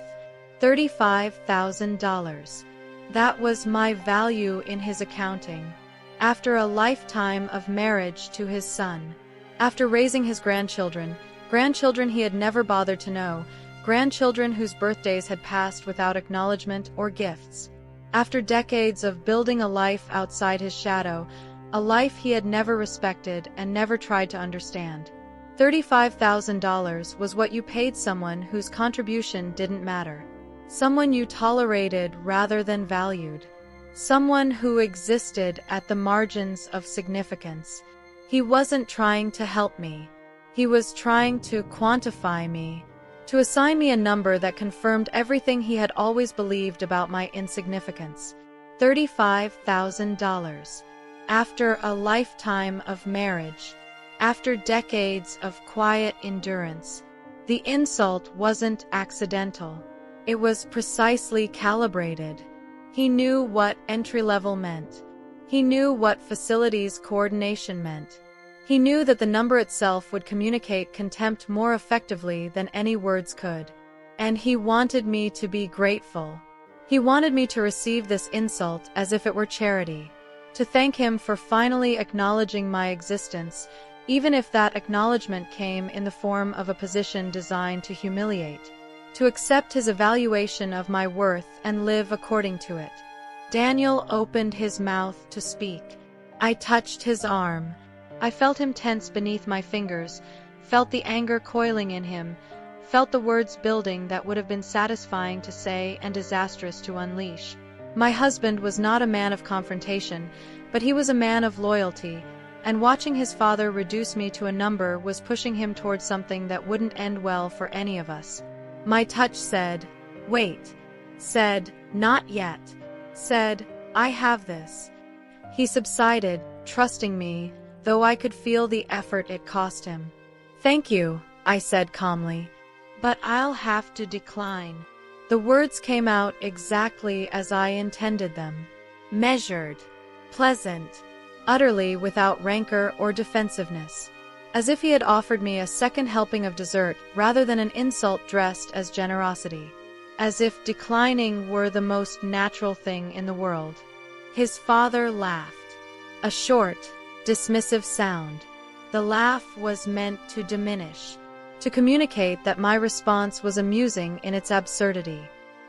$35,000. That was my value in his accounting. After a lifetime of marriage to his son. After raising his grandchildren he had never bothered to know, grandchildren whose birthdays had passed without acknowledgement or gifts. After decades of building a life outside his shadow, a life he had never respected and never tried to understand. $35,000 was what you paid someone whose contribution didn't matter. Someone you tolerated rather than valued. Someone who existed at the margins of significance. He wasn't trying to help me. He was trying to quantify me, to assign me a number that confirmed everything he had always believed about my insignificance. $35,000. After a lifetime of marriage. After decades of quiet endurance. The insult wasn't accidental. It was precisely calibrated. He knew what entry-level meant. He knew what facilities coordination meant. He knew that the number itself would communicate contempt more effectively than any words could. And he wanted me to be grateful. He wanted me to receive this insult as if it were charity. To thank him for finally acknowledging my existence, even if that acknowledgement came in the form of a position designed to humiliate. To accept his evaluation of my worth and live according to it. Daniel opened his mouth to speak. I touched his arm. I felt him tense beneath my fingers, felt the anger coiling in him, felt the words building that would have been satisfying to say and disastrous to unleash. My husband was not a man of confrontation, but he was a man of loyalty, and watching his father reduce me to a number was pushing him towards something that wouldn't end well for any of us. My touch said, "Wait." Said, "Not yet." Said, "I have this." He subsided, trusting me, though I could feel the effort it cost him. "Thank you," I said calmly, "but I'll have to decline." The words came out exactly as I intended them. Measured, pleasant, utterly without rancor or defensiveness. As if he had offered me a second helping of dessert rather than an insult dressed as generosity. As if declining were the most natural thing in the world. His father laughed. A short, dismissive sound. The laugh was meant to diminish, to communicate that my response was amusing in its absurdity.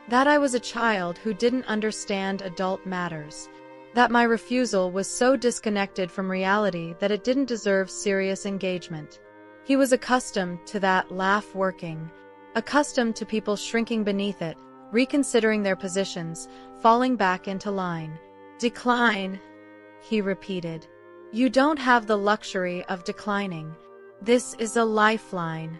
That I was a child who didn't understand adult matters. That my refusal was so disconnected from reality that it didn't deserve serious engagement. He was accustomed to that laugh working, accustomed to people shrinking beneath it, reconsidering their positions, falling back into line. "Decline," he repeated. "You don't have the luxury of declining. This is a lifeline."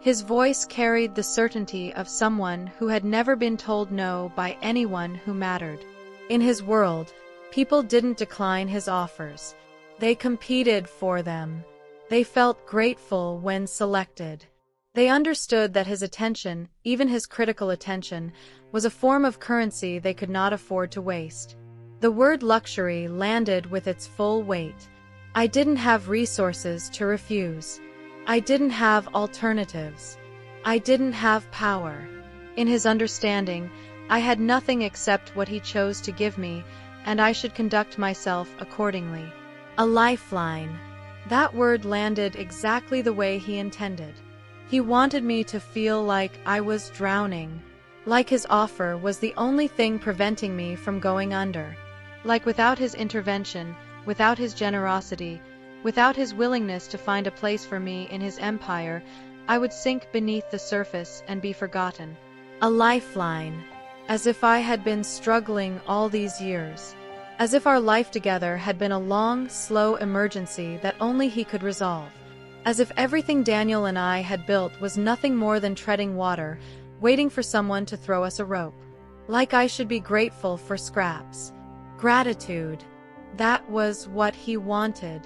His voice carried the certainty of someone who had never been told no by anyone who mattered. In his world, people didn't decline his offers. They competed for them. They felt grateful when selected. They understood that his attention, even his critical attention, was a form of currency they could not afford to waste. The word luxury landed with its full weight. I didn't have resources to refuse. I didn't have alternatives. I didn't have power. In his understanding, I had nothing except what he chose to give me, and I should conduct myself accordingly. A lifeline. That word landed exactly the way he intended. He wanted me to feel like I was drowning, like his offer was the only thing preventing me from going under. Like without his intervention, without his generosity, without his willingness to find a place for me in his empire, I would sink beneath the surface and be forgotten. A lifeline. As if I had been struggling all these years. As if our life together had been a long, slow emergency that only he could resolve. As if everything Daniel and I had built was nothing more than treading water, waiting for someone to throw us a rope. Like I should be grateful for scraps. Gratitude. That was what he wanted.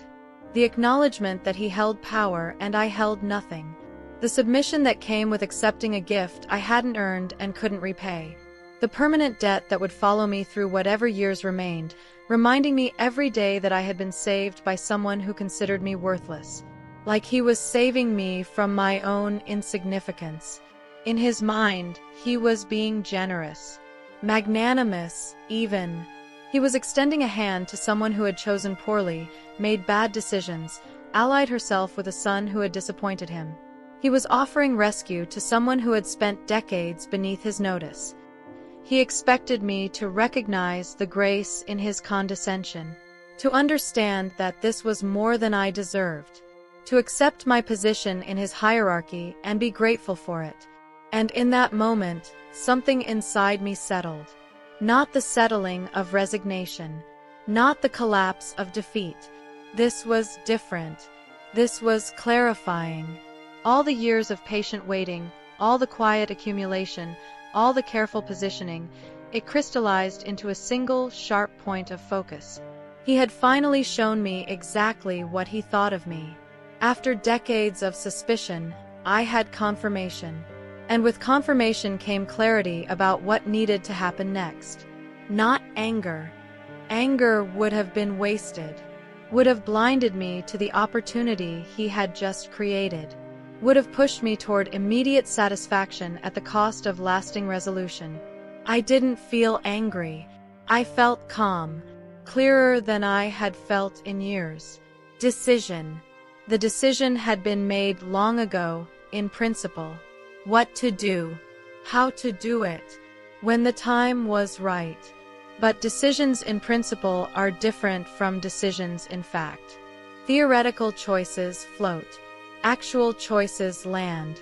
The acknowledgement that he held power and I held nothing. The submission that came with accepting a gift I hadn't earned and couldn't repay. The permanent debt that would follow me through whatever years remained, reminding me every day that I had been saved by someone who considered me worthless. Like he was saving me from my own insignificance. In his mind, he was being generous. Magnanimous, even. He was extending a hand to someone who had chosen poorly, made bad decisions, allied herself with a son who had disappointed him. He was offering rescue to someone who had spent decades beneath his notice. He expected me to recognize the grace in his condescension, to understand that this was more than I deserved, to accept my position in his hierarchy and be grateful for it. And in that moment, something inside me settled. Not the settling of resignation, not the collapse of defeat. This was different. This was clarifying. All the years of patient waiting, all the quiet accumulation, all the careful positioning, it crystallized into a single, sharp point of focus. He had finally shown me exactly what he thought of me. After decades of suspicion, I had confirmation. And with confirmation came clarity about what needed to happen next. Not anger. Anger would have been wasted, would have blinded me to the opportunity he had just created, would have pushed me toward immediate satisfaction at the cost of lasting resolution. I didn't feel angry. I felt calm, clearer than I had felt in years. Decision. The decision had been made long ago, in principle. What to do, how to do it, when the time was right. But decisions in principle are different from decisions in fact. Theoretical choices float. Actual choices land.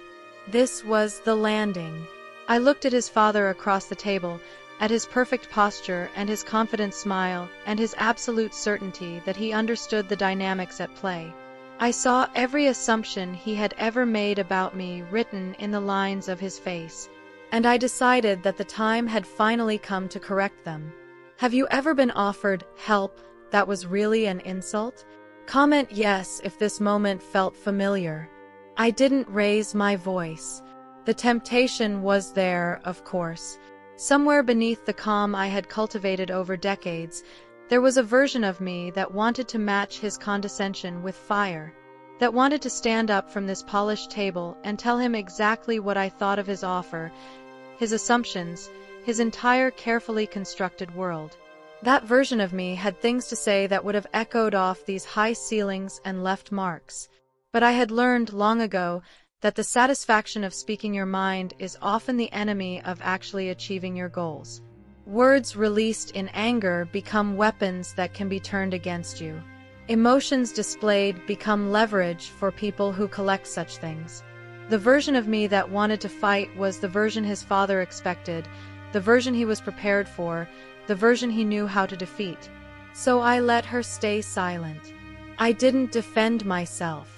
This was the landing. I looked at his father across the table, at his perfect posture and his confident smile and his absolute certainty that he understood the dynamics at play. I saw every assumption he had ever made about me written in the lines of his face, and I decided that the time had finally come to correct them. Have you ever been offered help that was really an insult? Comment yes if this moment felt familiar. I didn't raise my voice. The temptation was there, of course. Somewhere beneath the calm I had cultivated over decades, there was a version of me that wanted to match his condescension with fire, that wanted to stand up from this polished table and tell him exactly what I thought of his offer, his assumptions, his entire carefully constructed world. That version of me had things to say that would have echoed off these high ceilings and left marks. But I had learned long ago that the satisfaction of speaking your mind is often the enemy of actually achieving your goals. Words released in anger become weapons that can be turned against you. Emotions displayed become leverage for people who collect such things. The version of me that wanted to fight was the version his father expected, the version he was prepared for, the version he knew how to defeat. So I let her stay silent. I didn't defend myself.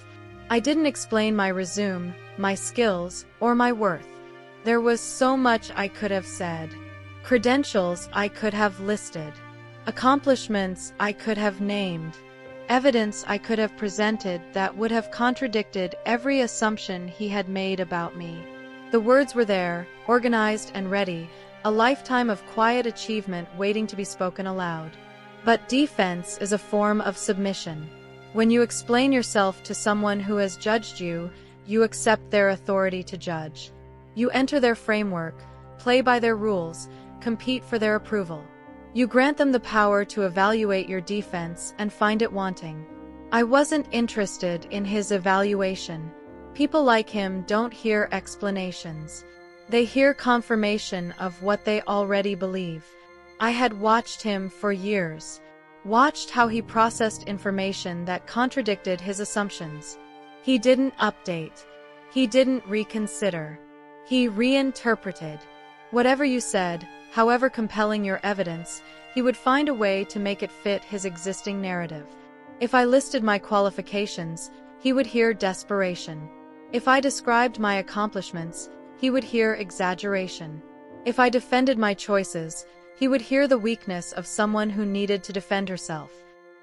I didn't explain my resume, my skills, or my worth. There was so much I could have said. Credentials I could have listed. Accomplishments I could have named. Evidence I could have presented that would have contradicted every assumption he had made about me. The words were there, organized and ready, a lifetime of quiet achievement waiting to be spoken aloud. But defense is a form of submission. When you explain yourself to someone who has judged you, you accept their authority to judge. You enter their framework, play by their rules, compete for their approval. You grant them the power to evaluate your defense and find it wanting. I wasn't interested in his evaluation. People like him don't hear explanations. They hear confirmation of what they already believe. I had watched him for years. Watched how he processed information that contradicted his assumptions. He didn't update. He didn't reconsider. He reinterpreted. Whatever you said, however compelling your evidence, he would find a way to make it fit his existing narrative. If I listed my qualifications, he would hear desperation. If I described my accomplishments, he would hear exaggeration. If I defended my choices, he would hear the weakness of someone who needed to defend herself.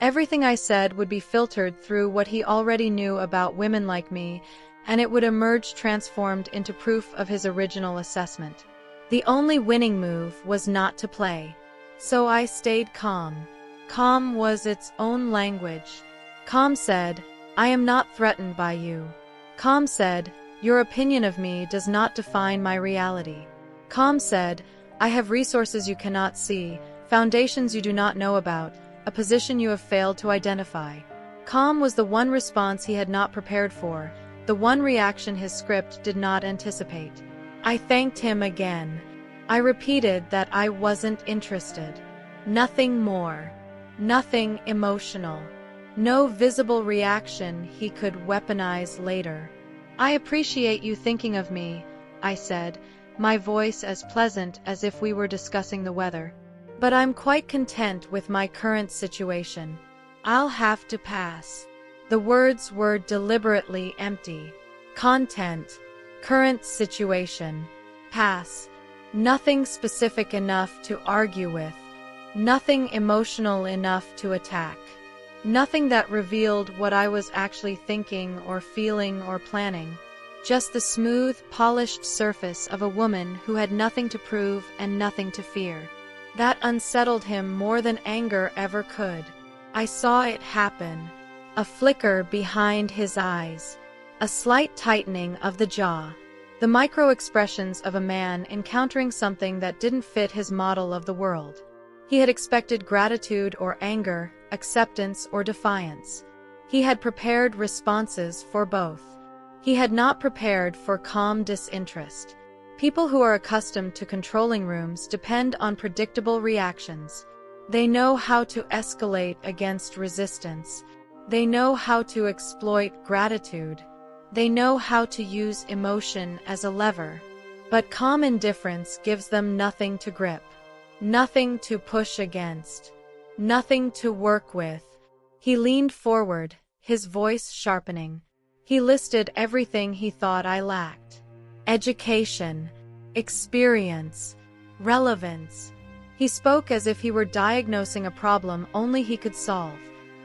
Everything I said would be filtered through what he already knew about women like me, and it would emerge transformed into proof of his original assessment. The only winning move was not to play. So I stayed calm. Calm was its own language. Calm said, I am not threatened by you. Calm said, your opinion of me does not define my reality. Calm said, I have resources you cannot see, foundations you do not know about, a position you have failed to identify. Calm was the one response he had not prepared for, the one reaction his script did not anticipate. I thanked him again. I repeated that I wasn't interested. Nothing more. Nothing emotional. No visible reaction he could weaponize later. I appreciate you thinking of me, I said, my voice as pleasant as if we were discussing the weather. But I'm quite content with my current situation. I'll have to pass. The words were deliberately empty. Content. Current situation. Pass. Nothing specific enough to argue with. Nothing emotional enough to attack. Nothing that revealed what I was actually thinking or feeling or planning. Just the smooth, polished surface of a woman who had nothing to prove and nothing to fear. That unsettled him more than anger ever could. I saw it happen. A flicker behind his eyes. A slight tightening of the jaw. The micro-expressions of a man encountering something that didn't fit his model of the world. He had expected gratitude or anger, acceptance or defiance. He had prepared responses for both. He had not prepared for calm disinterest. People who are accustomed to controlling rooms depend on predictable reactions. They know how to escalate against resistance. They know how to exploit gratitude. They know how to use emotion as a lever. But calm indifference gives them nothing to grip. Nothing to push against. Nothing to work with. He leaned forward, his voice sharpening. He listed everything he thought I lacked. Education, experience, relevance. He spoke as if he were diagnosing a problem only he could solve.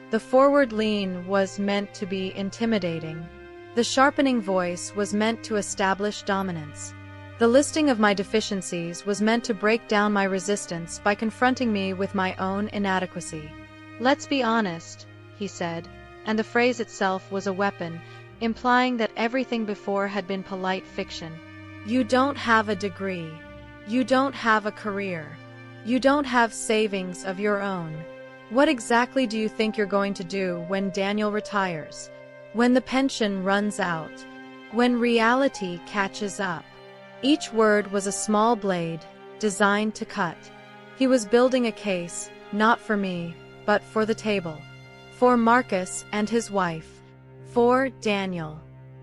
The forward lean was meant to be intimidating. The sharpening voice was meant to establish dominance. The listing of my deficiencies was meant to break down my resistance by confronting me with my own inadequacy. "Let's be honest," he said, and the phrase itself was a weapon, implying that everything before had been polite fiction. "You don't have a degree. You don't have a career. You don't have savings of your own. What exactly do you think you're going to do when Daniel retires? When the pension runs out? When reality catches up?" Each word was a small blade, designed to cut. He was building a case, not for me, but for the table. For Marcus and his wife. For Daniel.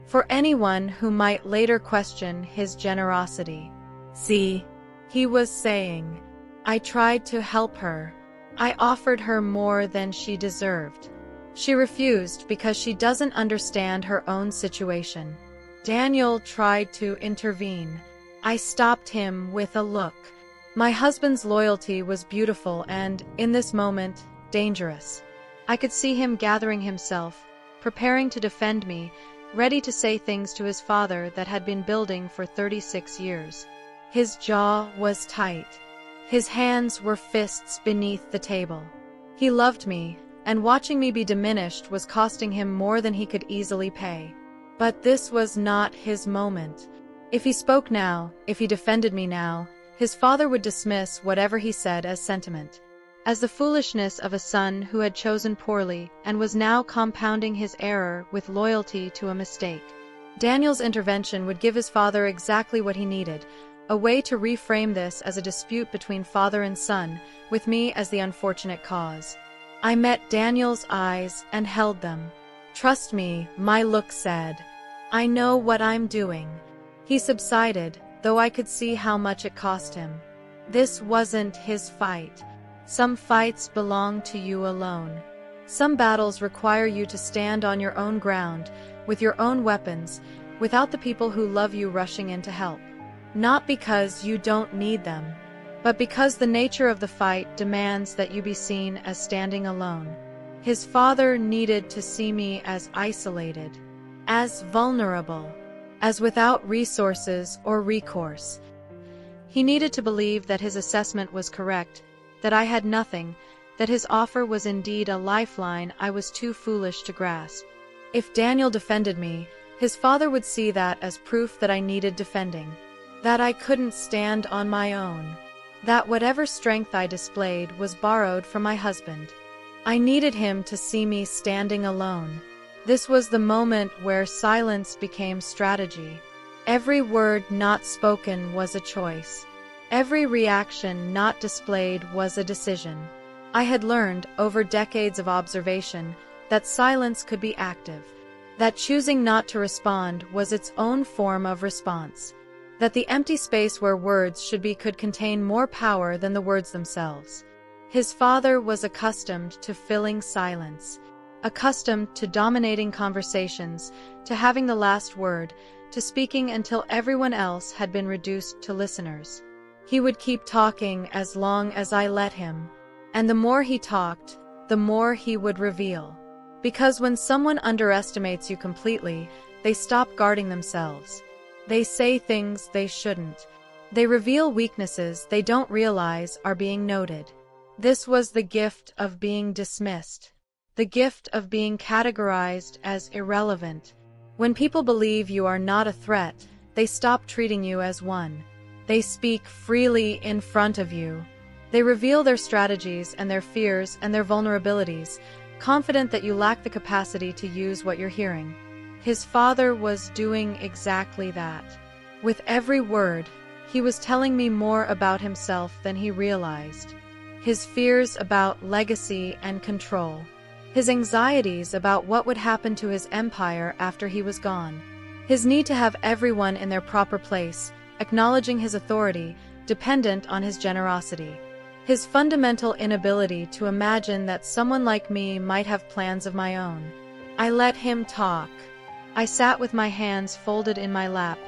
For anyone who might later question his generosity. "See," he was saying, "I tried to help her. I offered her more than she deserved. She refused because she doesn't understand her own situation." Daniel tried to intervene. I stopped him with a look. My husband's loyalty was beautiful and, in this moment, dangerous. I could see him gathering himself, preparing to defend me, ready to say things to his father that had been building for 36 years. His jaw was tight. His hands were fists beneath the table. He loved me, and watching me be diminished was costing him more than he could easily pay. But this was not his moment. If he spoke now, if he defended me now, his father would dismiss whatever he said as sentiment, as the foolishness of a son who had chosen poorly and was now compounding his error with loyalty to a mistake. Daniel's intervention would give his father exactly what he needed, a way to reframe this as a dispute between father and son, with me as the unfortunate cause. I met Daniel's eyes and held them. "Trust me," my look said. "I know what I'm doing." He subsided, though I could see how much it cost him. This wasn't his fight. Some fights belong to you alone. Some battles require you to stand on your own ground, with your own weapons, without the people who love you rushing in to help. Not because you don't need them, but because the nature of the fight demands that you be seen as standing alone. His father needed to see me as isolated, as vulnerable, as without resources or recourse. He needed to believe that his assessment was correct, that I had nothing, that his offer was indeed a lifeline I was too foolish to grasp. If Daniel defended me, his father would see that as proof that I needed defending, that I couldn't stand on my own, that whatever strength I displayed was borrowed from my husband. I needed him to see me standing alone. This was the moment where silence became strategy. Every word not spoken was a choice. Every reaction not displayed was a decision. I had learned, over decades of observation, that silence could be active, that choosing not to respond was its own form of response, that the empty space where words should be could contain more power than the words themselves. His father was accustomed to filling silence, accustomed to dominating conversations, to having the last word, to speaking until everyone else had been reduced to listeners. He would keep talking as long as I let him, and the more he talked, the more he would reveal. Because when someone underestimates you completely, they stop guarding themselves. They say things they shouldn't. They reveal weaknesses they don't realize are being noted. This was the gift of being dismissed, the gift of being categorized as irrelevant. When people believe you are not a threat, they stop treating you as one. They speak freely in front of you. They reveal their strategies and their fears and their vulnerabilities, confident that you lack the capacity to use what you're hearing. His father was doing exactly that. With every word, he was telling me more about himself than he realized. His fears about legacy and control. His anxieties about what would happen to his empire after he was gone. His need to have everyone in their proper place, acknowledging his authority, dependent on his generosity. His fundamental inability to imagine that someone like me might have plans of my own. I let him talk. I sat with my hands folded in my lap,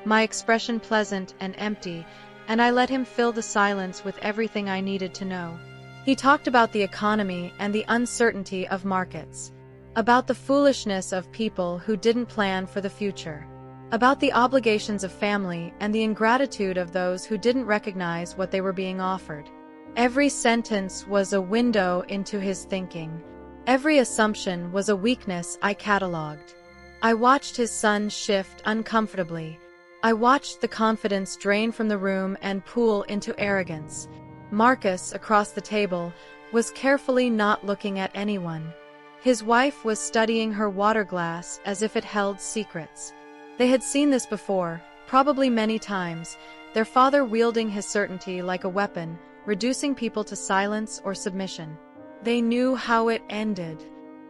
my expression pleasant and empty, and I let him fill the silence with everything I needed to know. He talked about the economy and the uncertainty of markets, about the foolishness of people who didn't plan for the future, about the obligations of family and the ingratitude of those who didn't recognize what they were being offered. Every sentence was a window into his thinking. Every assumption was a weakness I catalogued. I watched his son shift uncomfortably. I watched the confidence drain from the room and pool into arrogance. Marcus, across the table, was carefully not looking at anyone. His wife was studying her water glass as if it held secrets. They had seen this before, probably many times, their father wielding his certainty like a weapon, reducing people to silence or submission. They knew how it ended.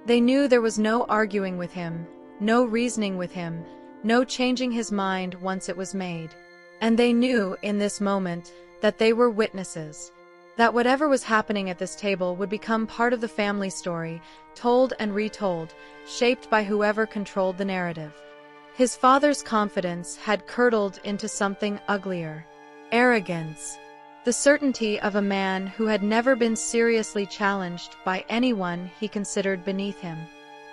They knew there was no arguing with him, no reasoning with him, no changing his mind once it was made. And they knew, in this moment, that they were witnesses. That whatever was happening at this table would become part of the family story, told and retold, shaped by whoever controlled the narrative. His father's confidence had curdled into something uglier. Arrogance. The certainty of a man who had never been seriously challenged by anyone he considered beneath him.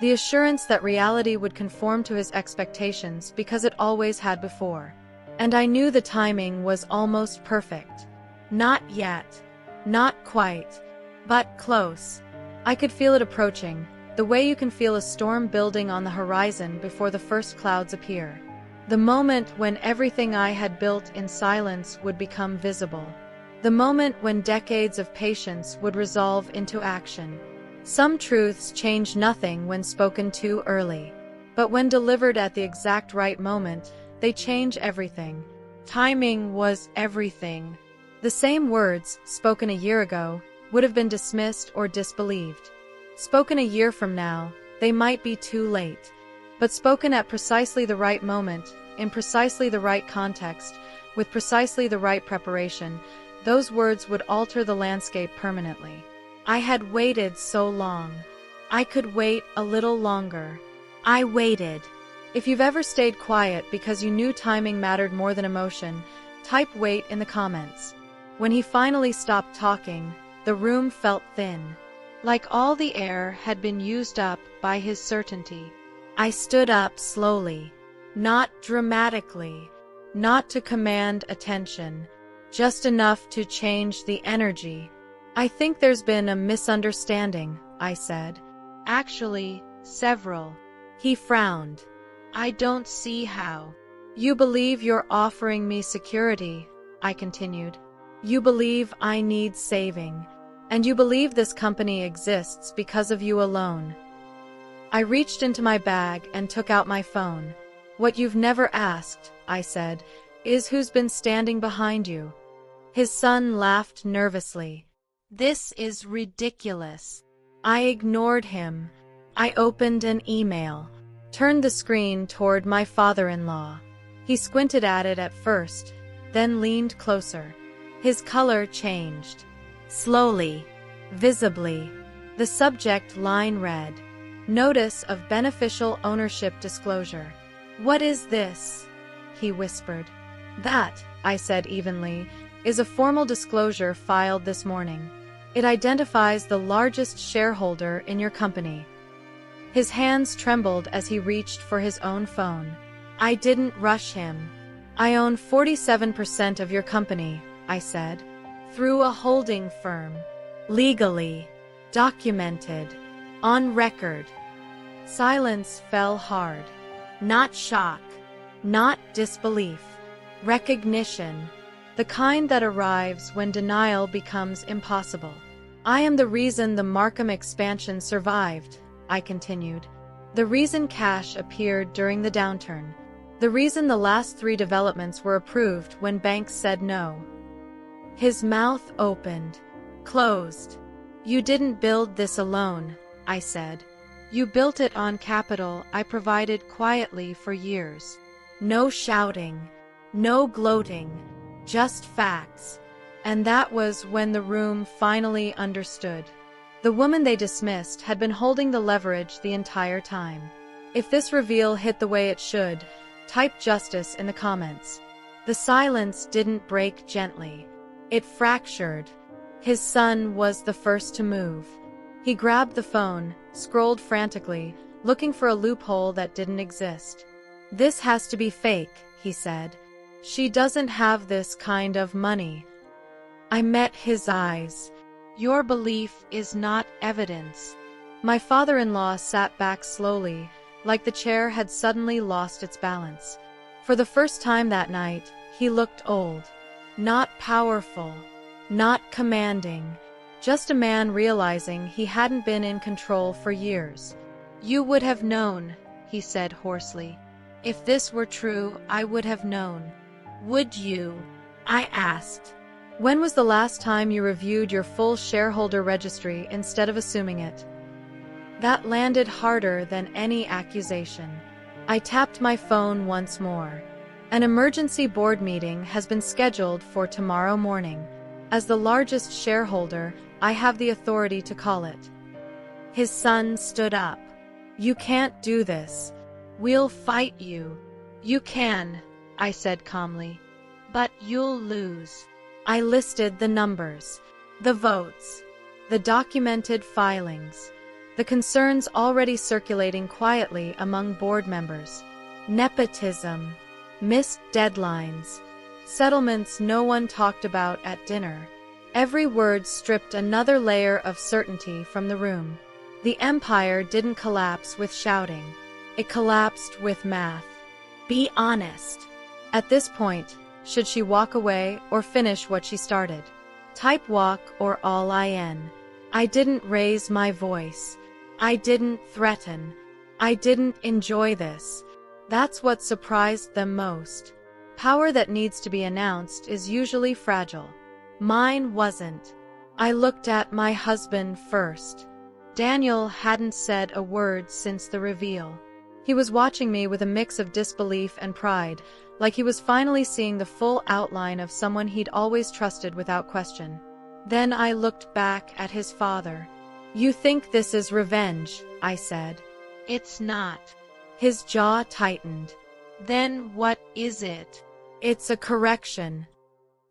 The assurance that reality would conform to his expectations because it always had before. And I knew the timing was almost perfect. Not yet. Not quite. But close. I could feel it approaching, the way you can feel a storm building on the horizon before the first clouds appear. The moment when everything I had built in silence would become visible. The moment when decades of patience would resolve into action. Some truths change nothing when spoken too early. But when delivered at the exact right moment, they change everything. Timing was everything. The same words, spoken a year ago, would have been dismissed or disbelieved. Spoken a year from now, they might be too late. But spoken at precisely the right moment, in precisely the right context, with precisely the right preparation, those words would alter the landscape permanently. I had waited so long. I could wait a little longer. I waited. If you've ever stayed quiet because you knew timing mattered more than emotion, type "wait" in the comments. When he finally stopped talking, the room felt thin. Like all the air had been used up by his certainty. I stood up slowly. Not dramatically. Not to command attention. Just enough to change the energy. I think there's been a misunderstanding, I said. Actually, several. He frowned. I don't see how. You believe you're offering me security, I continued. You believe I need saving. And you believe this company exists because of you alone. I reached into my bag and took out my phone. What you've never asked, I said, is who's been standing behind you. His son laughed nervously. This is ridiculous. I ignored him. I opened an email. Turned the screen toward my father-in-law. He squinted at it at first, then leaned closer. His color changed. Slowly, visibly. The subject line read, "Notice of beneficial ownership disclosure." "What is this?" he whispered. "That," I said evenly, "is a formal disclosure filed this morning. It identifies the largest shareholder in your company." His hands trembled as he reached for his own phone. I didn't rush him. "I own 47% of your company," I said. "Through a holding firm. Legally. Documented. On record." Silence fell hard. Not shock. Not disbelief. Recognition. The kind that arrives when denial becomes impossible. "I am the reason the Markham expansion survived," I continued. "The reason cash appeared during the downturn. The reason the last 3 developments were approved when banks said no." His mouth opened. Closed. "You didn't build this alone," I said. "You built it on capital I provided quietly for years. No shouting. No gloating. Just facts." And that was when the room finally understood. The woman they dismissed had been holding the leverage the entire time. If this reveal hit the way it should, type justice in the comments. The silence didn't break gently. It fractured. His son was the first to move. He grabbed the phone, scrolled frantically, looking for a loophole that didn't exist. "This has to be fake," he said. "She doesn't have this kind of money." I met his eyes. "Your belief is not evidence." My father-in-law sat back slowly, like the chair had suddenly lost its balance. For the first time that night, he looked old. Not powerful. Not commanding. Just a man realizing he hadn't been in control for years. "You would have known," he said hoarsely. "If this were true, I would have known." "Would you?" I asked. "When was the last time you reviewed your full shareholder registry instead of assuming it?" That landed harder than any accusation. I tapped my phone once more. "An emergency board meeting has been scheduled for tomorrow morning. As the largest shareholder, I have the authority to call it." His son stood up. "You can't do this. We'll fight you." "You can," I said calmly. "But you'll lose." I listed the numbers, the votes, the documented filings, the concerns already circulating quietly among board members. Nepotism, missed deadlines, settlements no one talked about at dinner. Every word stripped another layer of certainty from the room. The empire didn't collapse with shouting. It collapsed with math. Be honest. At this point, should she walk away or finish what she started? Type walk or all in. I didn't raise my voice. I didn't threaten. I didn't enjoy this. That's what surprised them most. Power that needs to be announced is usually fragile. Mine wasn't. I looked at my husband first. Daniel hadn't said a word since the reveal. He was watching me with a mix of disbelief and pride, like he was finally seeing the full outline of someone he'd always trusted without question. Then I looked back at his father. "You think this is revenge," I said. "It's not." His jaw tightened. "Then what is it?" "It's a correction."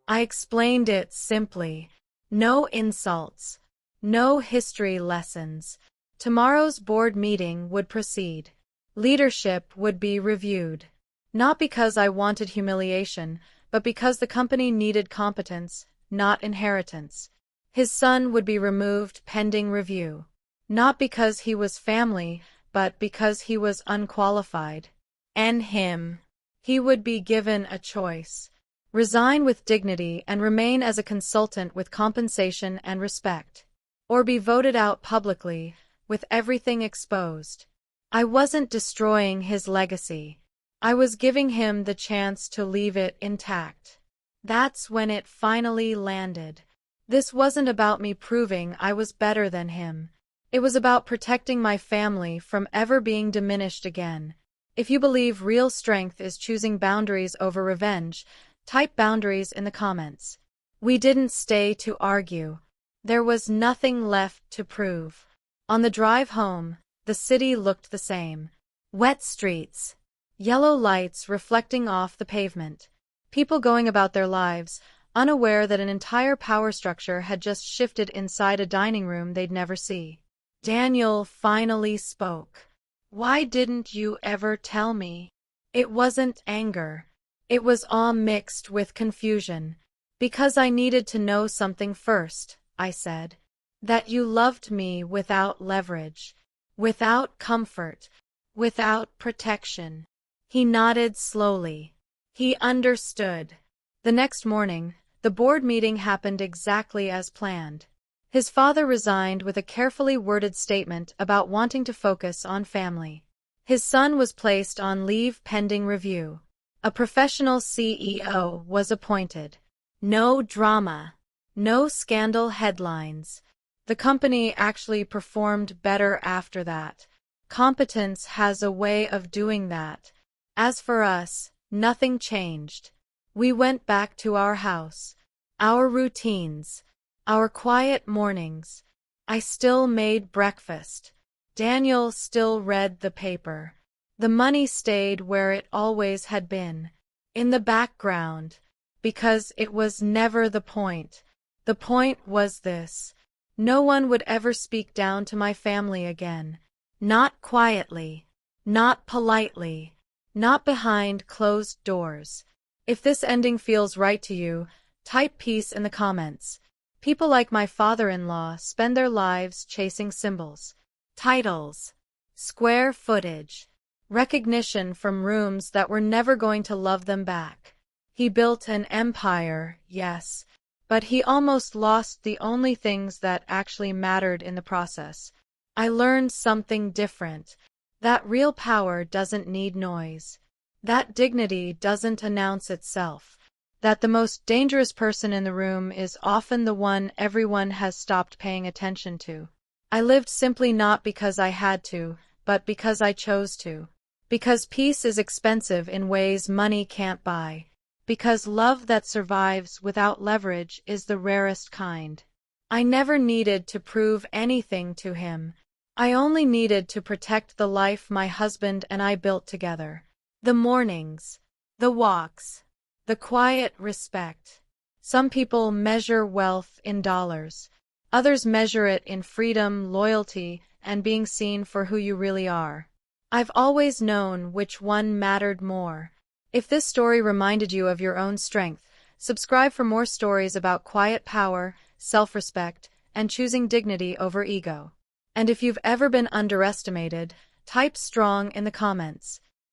I explained it simply. No insults. No history lessons. Tomorrow's board meeting would proceed. Leadership would be reviewed. Not because I wanted humiliation, but because the company needed competence, not inheritance. His son would be removed pending review. Not because he was family, but because he was unqualified. And him. He would be given a choice. Resign with dignity and remain as a consultant with compensation and respect. Or be voted out publicly, with everything exposed. I wasn't destroying his legacy. I was giving him the chance to leave it intact. That's when it finally landed. This wasn't about me proving I was better than him. It was about protecting my family from ever being diminished again. If you believe real strength is choosing boundaries over revenge, type boundaries in the comments. We didn't stay to argue. There was nothing left to prove. On the drive home, the city looked the same. Wet streets. Yellow lights reflecting off the pavement. People going about their lives, unaware that an entire power structure had just shifted inside a dining room they'd never see. Daniel finally spoke. "Why didn't you ever tell me?" It wasn't anger. It was awe mixed with confusion. "Because I needed to know something first," I said. "That you loved me without leverage, without comfort, without protection." He nodded slowly. He understood. The next morning, the board meeting happened exactly as planned. His father resigned with a carefully worded statement about wanting to focus on family. His son was placed on leave pending review. A professional CEO was appointed. No drama. No scandal headlines. The company actually performed better after that. Competence has a way of doing that. As for us, nothing changed. We went back to our house, our routines, our quiet mornings. I still made breakfast. Daniel still read the paper. The money stayed where it always had been, in the background, because it was never the point. The point was this: no one would ever speak down to my family again. Not quietly, not politely, not behind closed doors. If this ending feels right to you, type peace in the comments. People like my father-in-law spend their lives chasing symbols, titles, square footage, recognition from rooms that were never going to love them back. He built an empire, yes, but he almost lost the only things that actually mattered in the process. I learned something different: that real power doesn't need noise, that dignity doesn't announce itself, that the most dangerous person in the room is often the one everyone has stopped paying attention to. I lived simply not because I had to, but because I chose to. Because peace is expensive in ways money can't buy. Because love that survives without leverage is the rarest kind. I never needed to prove anything to him. I only needed to protect the life my husband and I built together. The mornings, the walks, the quiet respect. Some people measure wealth in dollars. Others measure it in freedom, loyalty, and being seen for who you really are. I've always known which one mattered more. If this story reminded you of your own strength, subscribe for more stories about quiet power, self-respect, and choosing dignity over ego. And if you've ever been underestimated, type strong in the comments.